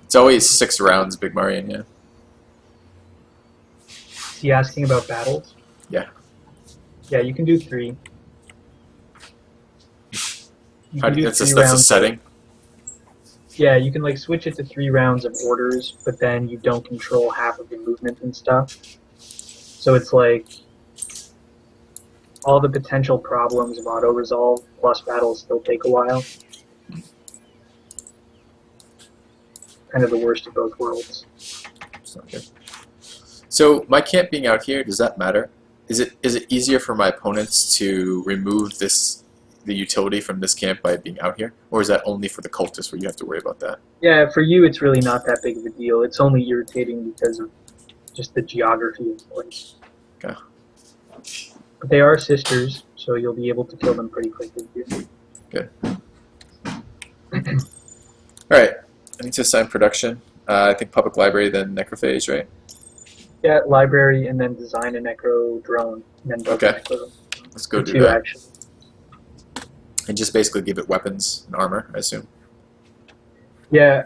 It's always 6 rounds, Big Marian, yeah. Is he asking about battles? Yeah. Yeah, you can do 3. You How can do do that's a 3 that's a rounds. setting. Yeah, you can like switch it to 3 rounds of orders, but then you don't control half of the movement and stuff. So it's like all the potential problems of auto resolve plus battles still take a while. Kind of the worst of both worlds. It's not good. So my camp being out here, does that matter? Is it easier for my opponents to remove the utility from this camp by being out here? Or is that only for the cultists where you have to worry about that? Yeah, for you it's really not that big of a deal. It's only irritating because of just the geography of the place. Okay. But they are sisters, so you'll be able to kill them pretty quickly too. Good. Alright. I need to assign production. I think public library, then necrophage, right? Yeah, library and then design a necro drone and then build Okay. a necro. Let's go do 2 that. actually. And just basically give it weapons and armor, I assume. Yeah,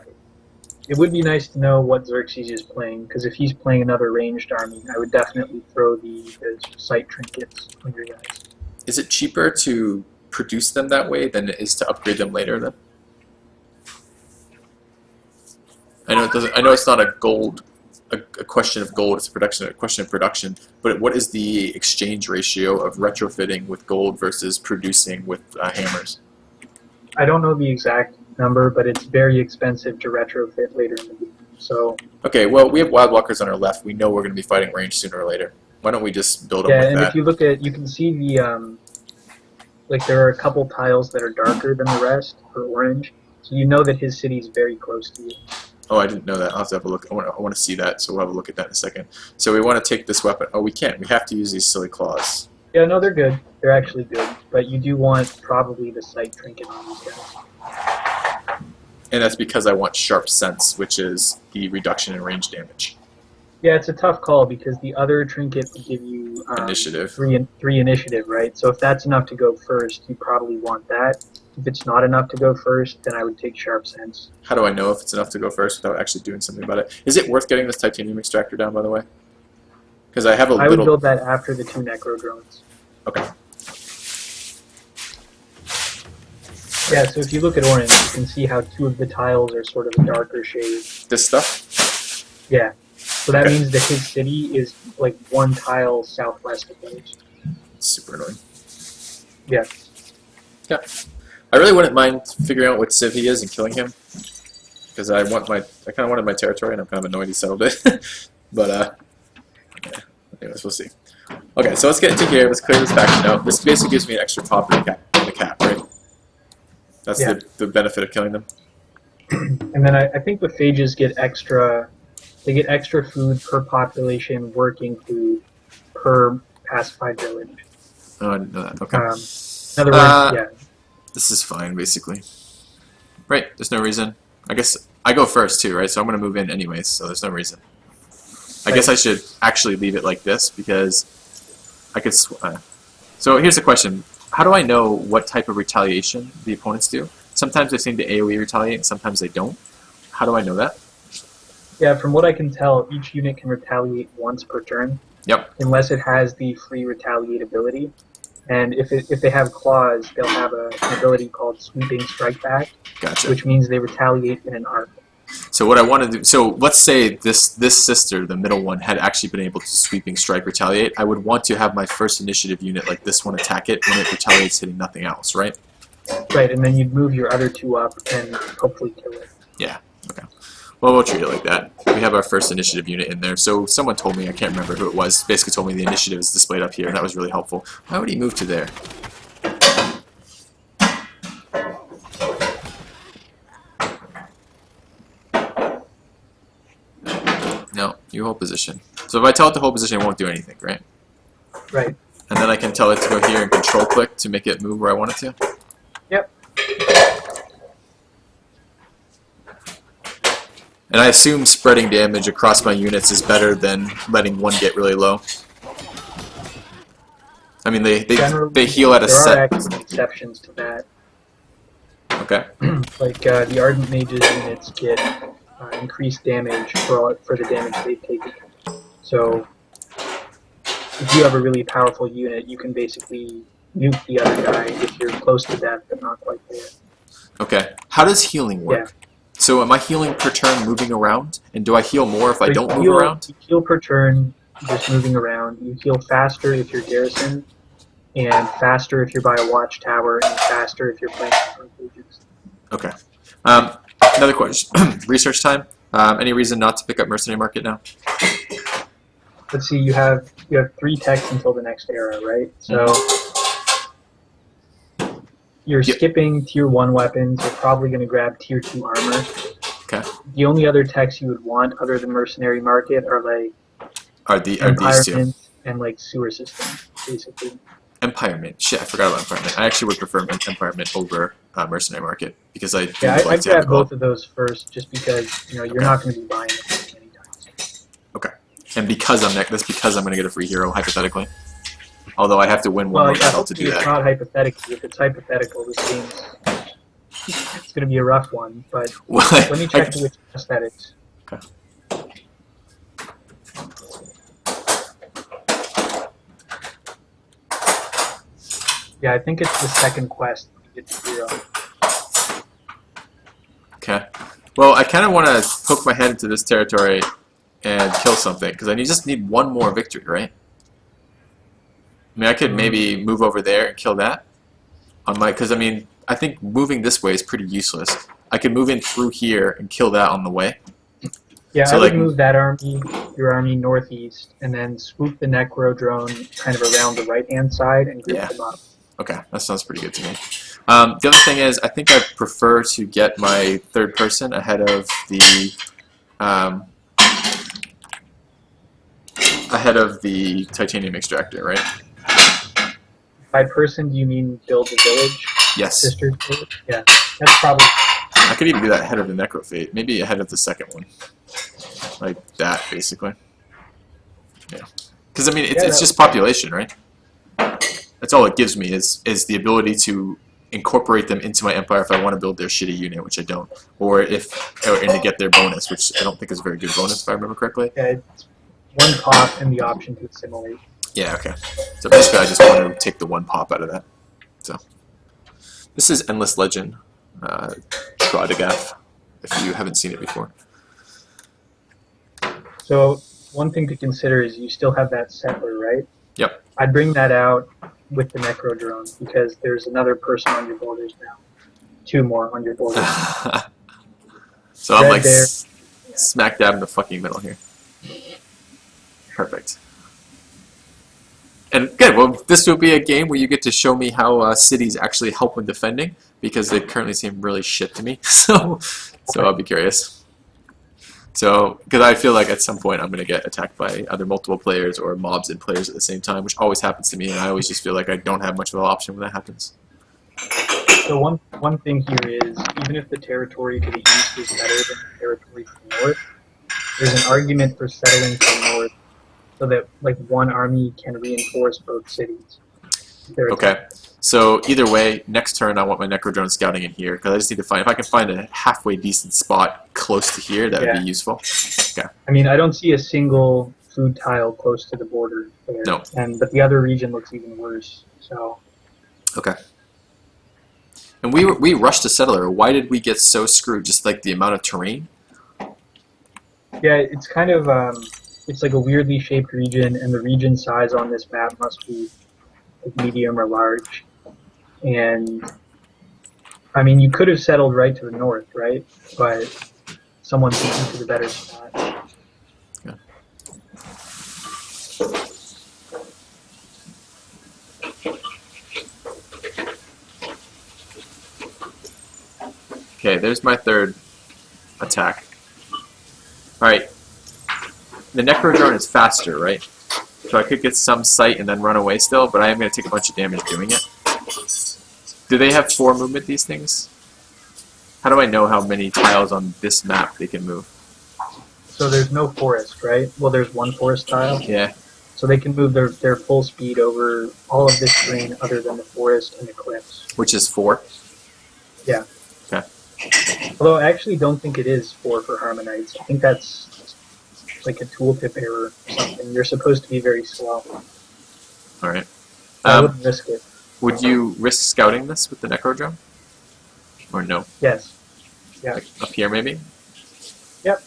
it would be nice to know what Xerxes is playing, because if he's playing another ranged army, I would definitely throw the sight trinkets on your guys. Is it cheaper to produce them that way than it is to upgrade them later then? I know it doesn't. I know it's not a question of gold. It's a question of production. But what is the exchange ratio of retrofitting with gold versus producing with hammers? I don't know the exact number, but it's very expensive to retrofit later in the game. So Okay, well, we have wild walkers on our left. We know we're going to be fighting range sooner or later. Why don't we just build them yeah, with and that? if you look at, you can see the like there are a couple tiles that are darker than the rest for orange, so you know that his city is very close to you. Oh, I didn't know that. I'll have to have a look. I want to see that, so we'll have a look at that in a second. So we want to take this weapon. Oh, we can't. We have to use these silly claws. Yeah, no, they're good. They're actually good, but you do want probably the sight trinket on these guys. And that's because I want sharp sense, which is the reduction in range damage. Yeah, it's a tough call because the other trinket would give you Initiative. three initiative, right? So if that's enough to go first, you probably want that. If it's not enough to go first, then I would take sharp sense. How do I know if it's enough to go first without actually doing something about it? Is it worth getting this titanium extractor down, by the way? Because I have a I little... would build that after the 2 necro drones. Okay. Yeah, so if you look at orange, you can see how 2 of the tiles are sort of a darker shade. This stuff? Yeah. So that Okay. means that his city is like 1 tile southwest of those. Super annoying. Yeah. Yeah. I really wouldn't mind figuring out what civ he is and killing him. Because I kind of wanted my territory, and I'm kind of annoyed he settled it. But, yeah. Anyways, we'll see. Okay, so let's get into here. Let's clear this faction out. This basically gives me an extra top in the cap, right? That's Yeah. the benefit of killing them. And then I think the phages get extra food per population, working food per pacified village. Oh, I didn't know that. Okay. In other words, yeah. This is fine, basically. Right, there's no reason. I guess I go first, too, right? So I'm going to move in anyways, so there's no reason. I guess I should actually leave it like this, because I could... So here's the question. How do I know what type of retaliation the opponents do? Sometimes they seem to AoE retaliate, and sometimes they don't. How do I know that? Yeah, from what I can tell, each unit can retaliate once per turn. Yep. Unless it has the free retaliate ability. And if they have claws, they'll have an ability called Sweeping Strike Back, Gotcha. which means they retaliate in an arc. So what I want to do, so let's say this sister, the middle one, had actually been able to sweeping strike retaliate. I would want to have my first initiative unit like this one attack it when it retaliates hitting nothing else, right? Right, and then you'd move your other 2 up and hopefully kill it. Yeah. Okay. Well, we'll treat it like that. We have our first initiative unit in there. So someone told me, I can't remember who it was, basically told me the initiative is displayed up here, and that was really helpful. Why would he move to there? No, you hold position. So if I tell it to hold position, it won't do anything, right? Right. And then I can tell it to go here and control click to make it move where I want it to? Yep. And I assume spreading damage across my units is better than letting one get really low. I mean, they heal at a set... There are actually exceptions to that. Okay. Like, the Ardent Mage's units get increased damage for the damage they've taken. So, if you have a really powerful unit, you can basically nuke the other guy if you're close to death but not quite there. Okay. How does healing work? Yeah. So am I healing per turn moving around? And do I heal more if I So don't you move heal, around? You heal per turn, just moving around. You heal faster if you're garrison, and faster if you're by a watchtower, and faster if you're playing Necrophages. Okay. Another question. Research time. Any reason not to pick up Mercenary Market now? Let's see, you have 3 techs until the next era, right? So you're skipping tier 1 weapons. You're probably going to grab tier 2 armor. Okay. The only other techs you would want other than Mercenary Market are like Are these two? Empirement and like sewer systems, basically. Empirement. Shit, I forgot about Empirement. I actually would prefer Empirement over Mercenary Market because I do Yeah, like I'd to have grab the gold. both of those first, just because you're Okay. not going to be buying them anytime soon. Okay. And because that's because I'm going to get a free hero, hypothetically. Although I'd have to win one Well, more yeah, battle to hopefully do it's that. not hypothetical. If it's hypothetical, this game's it's going to be a rough one. But Well, let me check which quest that is. Okay. Yeah, I think it's the second quest. You get to 0. Okay. Well, I kind of want to poke my head into this territory and kill something, because I just need one more victory, right? I mean, I could maybe move over there and kill that. Because, I mean, I think moving this way is pretty useless. I could move in through here and kill that on the way. Yeah, So, I would like, move that army, your army northeast, and then swoop the Necro drone kind of around the right-hand side and group Yeah. them up. Okay, that sounds pretty good to me. The other thing is, I think I prefer to get my third person ahead of the titanium extractor, right? By person, do you mean build a village? Yes. Sister's village? Yeah, that's probably... I could even do that ahead of the Necrophage, maybe ahead of the second one, like that, basically. Yeah, because I mean, it's just population, right? That's all it gives me is the ability to incorporate them into my empire if I want to build their shitty unit, which I don't, or and to get their bonus, which I don't think is a very good bonus if I remember correctly. Yeah, it's one pop and the option to assimilate. Yeah, okay. So basically, I just want to take the one pop out of that. So this is Endless Legend, Trodagaf, if you haven't seen it before. So one thing to consider is you still have that settler, right? Yep. I'd bring that out with the Necro drone because there's another person on your borders now. 2 more on your borders. So I'm Red like there. smack dab in the fucking middle here. Perfect. And good. Well, this will be a game where you get to show me how cities actually help when defending, because they currently seem really shit to me. So I'll be curious. So, because I feel like at some point I'm going to get attacked by either multiple players or mobs and players at the same time, which always happens to me, and I always just feel like I don't have much of an option when that happens. So one thing here is, even if the territory to the east is better than the territory to the north, there's an argument for settling to the north so that like one army can reinforce both cities. Okay. So either way, next turn I want my Necrodrone scouting in here, because I just need to find, if I can find a halfway decent spot close to here, that would be useful. Okay. I mean, I don't see a single food tile close to the border there. No. But the other region looks even worse. So. Okay. And we rushed a settler. Why did we get so screwed? Just like the amount of terrain? Yeah, it's kind of it's like a weirdly shaped region, and the region size on this map must be like medium or large. And I mean, you could have settled right to the north, right? But someone took you to the better spot. Yeah. Okay, there's my third attack. Alright. The Necrodrone is faster, right? So I could get some sight and then run away still, but I am going to take a bunch of damage doing it. Do they have 4 movement, these things? How do I know how many tiles on this map they can move? So there's no forest, right? Well, there's one forest tile. Yeah. So they can move their full speed over all of this terrain other than the forest and the cliffs. Which is 4? Yeah. Okay. Although I actually don't think it is 4 for Harmonites. I think that's like a tooltip error or something. You're supposed to be very slow. Alright. I wouldn't risk it. Would you risk scouting this with the Necrodrome? Or no? Yes. Yeah. Like up here, maybe? Yep.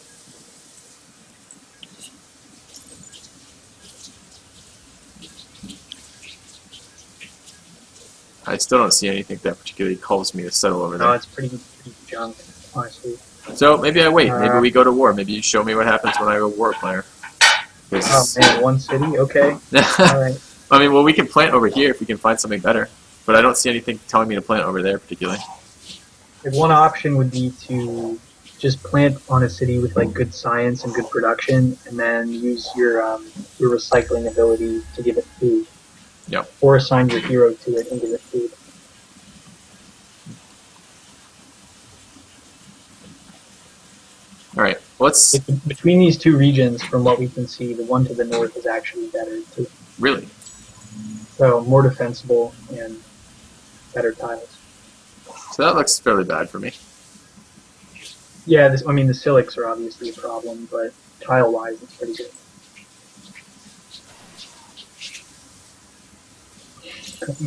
I still don't see anything that particularly calls me to settle over No, there. it's pretty junk, honestly. So maybe I wait. Maybe we go to war. Maybe you show me what happens when I go war player. Oh man, one city? Okay. Alright. I mean, well, we can plant over here if we can find something better. But I don't see anything telling me to plant over there particularly. Like one option would be to just plant on a city with like good science and good production, and then use your recycling ability to give it food. Yep. Or assign your hero to it and give it food. Alright, let's... Between these two regions, from what we can see, the one to the north is actually better too. Really? So more defensible and better tiles. So that looks fairly bad for me. Yeah, I mean the Silics are obviously a problem, but tile-wise it's pretty good.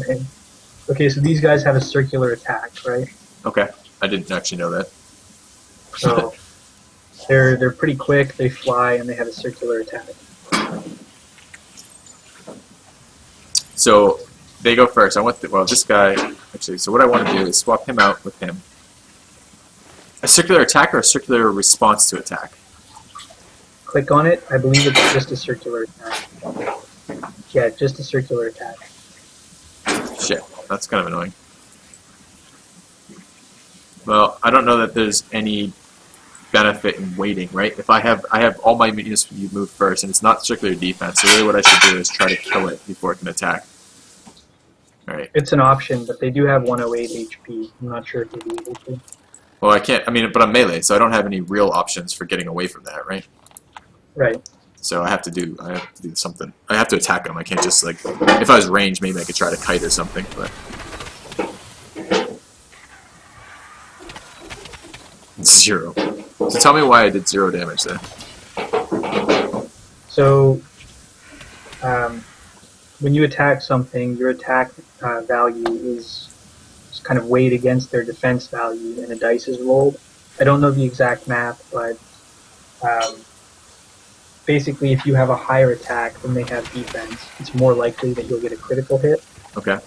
Okay. Okay, so these guys have a circular attack, right? Okay, I didn't actually know that. So They're pretty quick. They fly and they have a circular attack. So they go first. I want this guy actually. So what I want to do is swap him out with him. A circular attack or a circular response to attack? Click on it. I believe it's just a circular attack. Yeah, just a circular attack. Shit, that's kind of annoying. Well, I don't know that there's any benefit in waiting, right? If I have all my units move first, and it's not circular defense, so really what I should do is try to kill it before it can attack. All right. It's an option, but they do have 108 HP. I'm not sure if you'll be able to. Well, I can't. I mean, but I'm melee, so I don't have any real options for getting away from that, right? Right. So I have to do something. I have to attack him. I can't just like. If I was ranged, maybe I could try to kite or something, but. Zero. So tell me why I did 0 damage there. So, when you attack something, your attack value is kind of weighed against their defense value, and a dice is rolled. I don't know the exact math, but basically, if you have a higher attack than they have defense, it's more likely that you'll get a critical hit. Okay.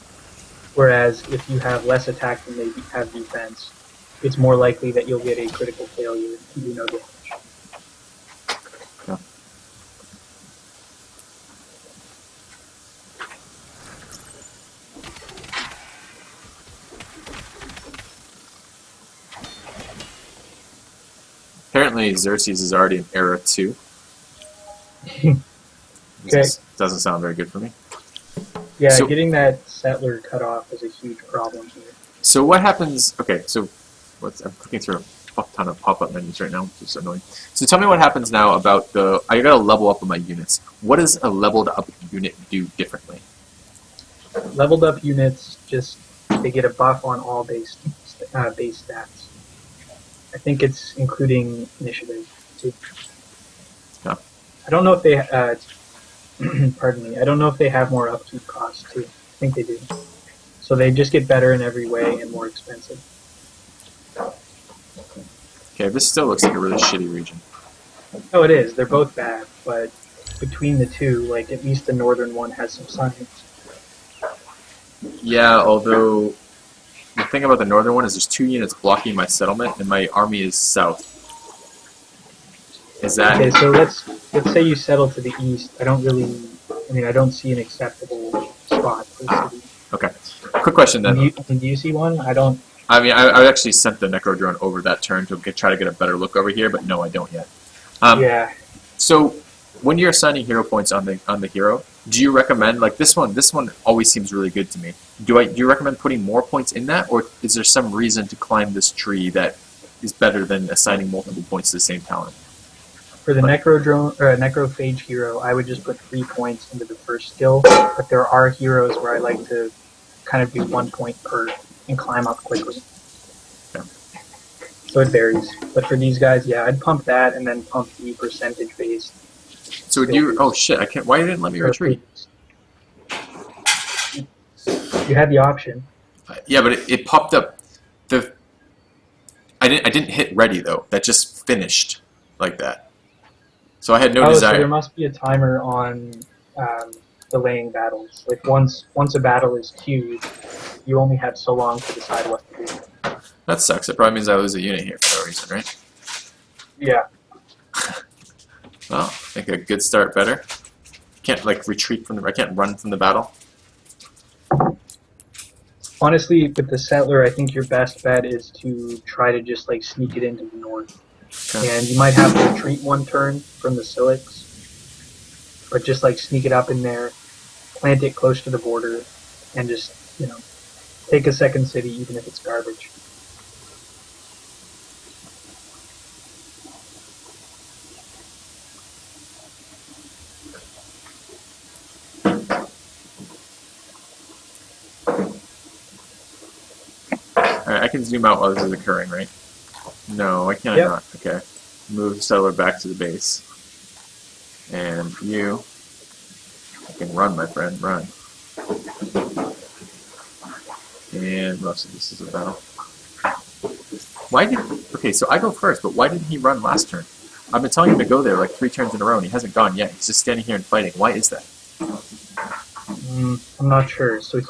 Whereas if you have less attack than they have defense, it's more likely that you'll get a critical failure and do no damage. Yeah. Apparently, Xerxes is already in Era 2. Okay. Doesn't sound very good for me. Yeah, So- getting that settler cut off is a huge problem here. So what happens? Okay, so I'm clicking through a fuck ton of pop-up menus right now, which is annoying. So tell me what happens now about I gotta level up on my units. What does a leveled up unit do differently? Leveled up units they get a buff on all base stats. I think it's including initiative too. Yeah. I don't know if they pardon me. I don't know if they have more upkeep costs too. I think they do. So they just get better in every way and more expensive. Okay, this still looks like a really shitty region. Oh, it is. They're both bad, but between the two, like at least the northern one has some science. Yeah, although the thing about the northern one is there's 2 units blocking my settlement, and my army is south. Is that Okay, so let's say you settle to the east. I don't see an acceptable spot for the city. okay? Quick question then. Do you see one? I don't. I mean, I actually sent the Necro drone over that turn to try to get a better look over here, but no, I don't yet. Yeah. So, when you're assigning hero points on the hero, do you recommend like this one? This one always seems really good to me. Do you recommend putting more points in that, or is there some reason to climb this tree that is better than assigning multiple points to the same talent? For the necrophage hero, I would just put 3 points into the first skill. But there are heroes where I like to kind of do 1 point per and climb up quickly. Yeah. So it varies. But for these guys, yeah, I'd pump that and then pump the percentage based. So would you? Oh shit! I can't. Why didn't let me retreat? You had the option. Yeah, but it popped up. I didn't hit ready though. That just finished like that. So I had no So desire. there must be a timer on delaying battles. Like once a battle is queued, you only have so long to decide what to do. That sucks. It probably means I lose a unit here for no reason, right? Yeah. Well, I think a good start better. Can't like retreat from I can't run from the battle. Honestly, with the settler, I think your best bet is to try to just like sneak it into the north. Okay. And you might have to retreat 1 turn from the Silix, but just like sneak it up in there, plant it close to the border, and just, take a second city even if it's garbage. Alright, I can zoom out while this is occurring, right? No, I can't not. Okay. Move the settler back to the base. And you can run, my friend, run. And most of this is a battle. Okay, so I go first, but why didn't he run last turn? I've been telling him to go there like 3 turns in a row, and he hasn't gone yet. He's just standing here and fighting. Why is that? I'm not sure. So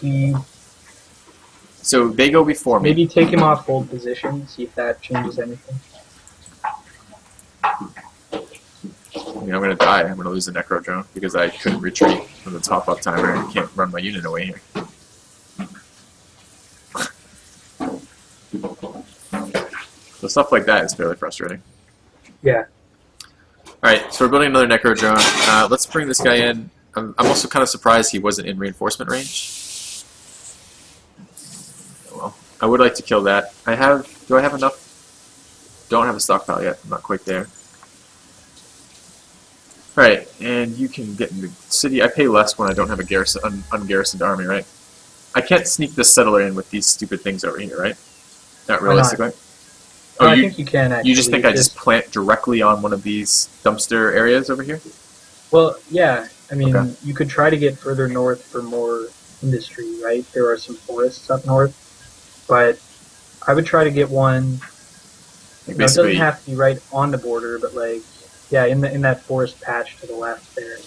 they go before me. Maybe take him off hold position, see if that changes anything. I mean, I'm gonna die. I'm gonna lose the Necro drone because I couldn't retreat from the top up timer and can't run my unit away here. So stuff like that is fairly frustrating. Yeah. Alright, so we're building another Necro drone. Let's bring this guy in. I'm also kind of surprised he wasn't in reinforcement range. Oh, well, I would like to kill that. Do I have enough? Don't have a stockpile yet. I'm not quite there. Alright, and you can get in the city. I pay less when I don't have a ungarrisoned army, right? I can't sneak this settler in with these stupid things over here, right? Not realistically. Oh, I think you can actually. You just think I just plant directly on one of these dumpster areas over here? Well, yeah. I mean, Okay. you could try to get further north for more industry, right? There are some forests up north, but I would try to get one. It doesn't have to be right on the border, but like, yeah, in that forest patch to the left there.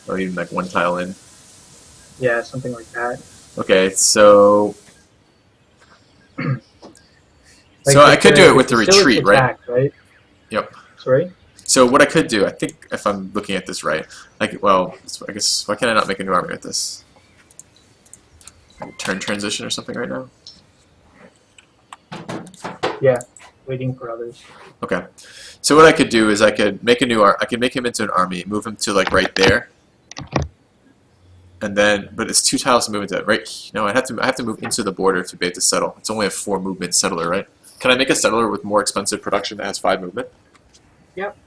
Oh, even like one tile in. Yeah, something like that. Okay, so Like so I could do it with the the retreat, right? attack, right? Yep. Sorry? So what I could do, I think, if I'm looking at this right, well, I guess why can't I not make a new army with this? Turn transition or something right now? Yeah, waiting for others. Okay. So what I could do is I could make a new I could make him into an army, move him to like right there, and then but it's 2 tiles to move into right. No, I have to move into the border to be able to settle. It's only a 4 movement settler, right? Can I make a settler with more expensive production that has 5 movement? Yep.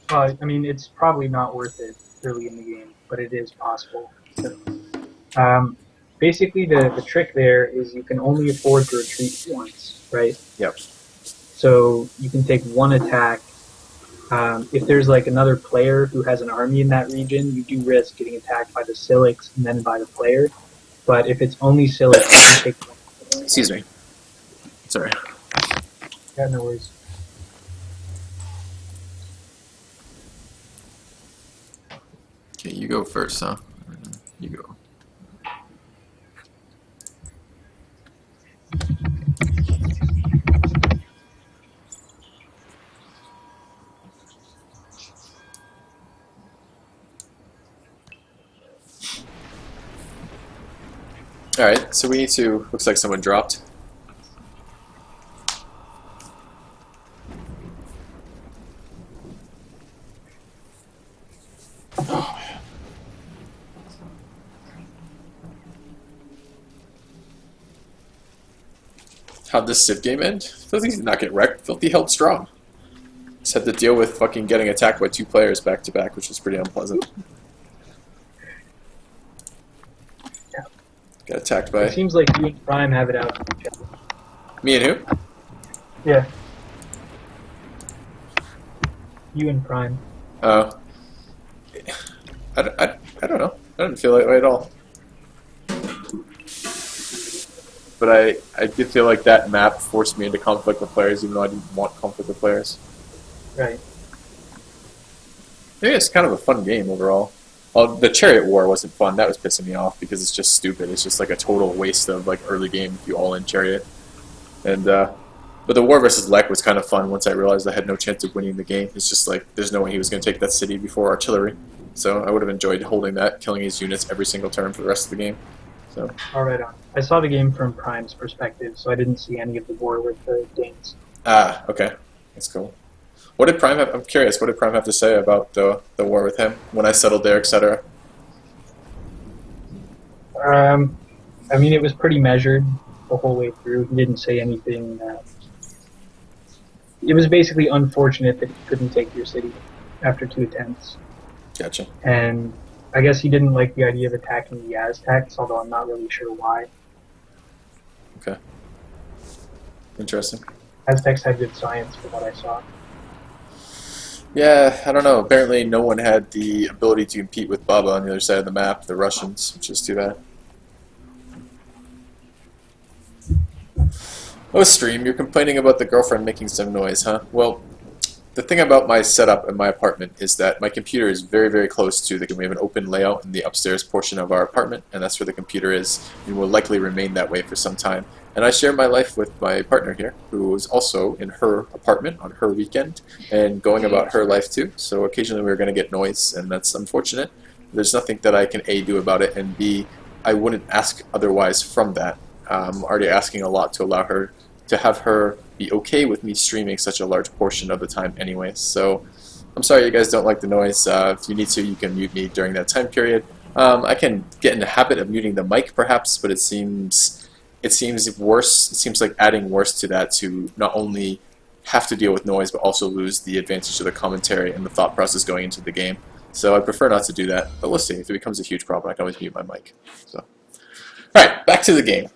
I mean, it's probably not worth it early in the game, but it is possible. So, basically, the trick there is you can only afford to retreat once, right? Yep. So you can take 1 attack. If there's like another player who has an army in that region, you do risk getting attacked by the Silics and then by the player. But if it's only Silics, you can take 1. Excuse me. Sorry. Yeah, no worries. Okay, you go first, huh? You go. Alright, so we need to... Looks like someone dropped. Oh, man. How'd this Civ game end? Filthy did not get wrecked. Filthy held strong. Just had to deal with fucking getting attacked by 2 players back to back, which was pretty unpleasant. Yeah. Got attacked by... It seems like you and Prime have it out for each other. Me and who? Yeah. You and Prime. Oh. I don't know. I didn't feel that way at all. But I did feel like that map forced me into conflict with players, even though I didn't want conflict with players. Right. Maybe it's kind of a fun game overall. Well, the Chariot War wasn't fun. That was pissing me off because it's just stupid. It's just like a total waste of like early game if you all in Chariot. And but the War versus Lek was kind of fun once I realized I had no chance of winning the game. It's just like there's no way he was going to take that city before artillery. So I would have enjoyed holding that, killing his units every single turn for the rest of the game. So. All right on. I saw the game from Prime's perspective, so I didn't see any of the war with the Danes. Ah, okay. That's cool. What did Prime have? I'm curious, what did Prime have to say about the war with him, when I settled there, etc.? I mean, it was pretty measured the whole way through. He didn't say anything. It was basically unfortunate that he couldn't take your city after 2 attempts. Gotcha. And I guess he didn't like the idea of attacking the Aztecs, although I'm not really sure why. Okay. Interesting. Aztecs had good science from what I saw. Yeah, I don't know. Apparently no one had the ability to compete with Baba on the other side of the map, the Russians, which is too bad. Oh, stream, you're complaining about the girlfriend making some noise, huh? Well, the thing about my setup in my apartment is that my computer is very, very close to we have an open layout in the upstairs portion of our apartment, and that's where the computer is, and will likely remain that way for some time. And I share my life with my partner here, who is also in her apartment on her weekend, and going about her life too. So occasionally we're going to get noise, and that's unfortunate. There's nothing that I can A, do about it, and B, I wouldn't ask otherwise from that. I'm already asking a lot to allow her to have her be okay with me streaming such a large portion of the time anyway. So I'm sorry you guys don't like the noise. If you need to, you can mute me during that time period. I can get in the habit of muting the mic perhaps, but it seems worse. It seems like adding worse to that to not only have to deal with noise but also lose the advantage of the commentary and the thought process going into the game. So I prefer not to do that, but we'll see. If it becomes a huge problem, I can always mute my mic. So, alright, back to the game.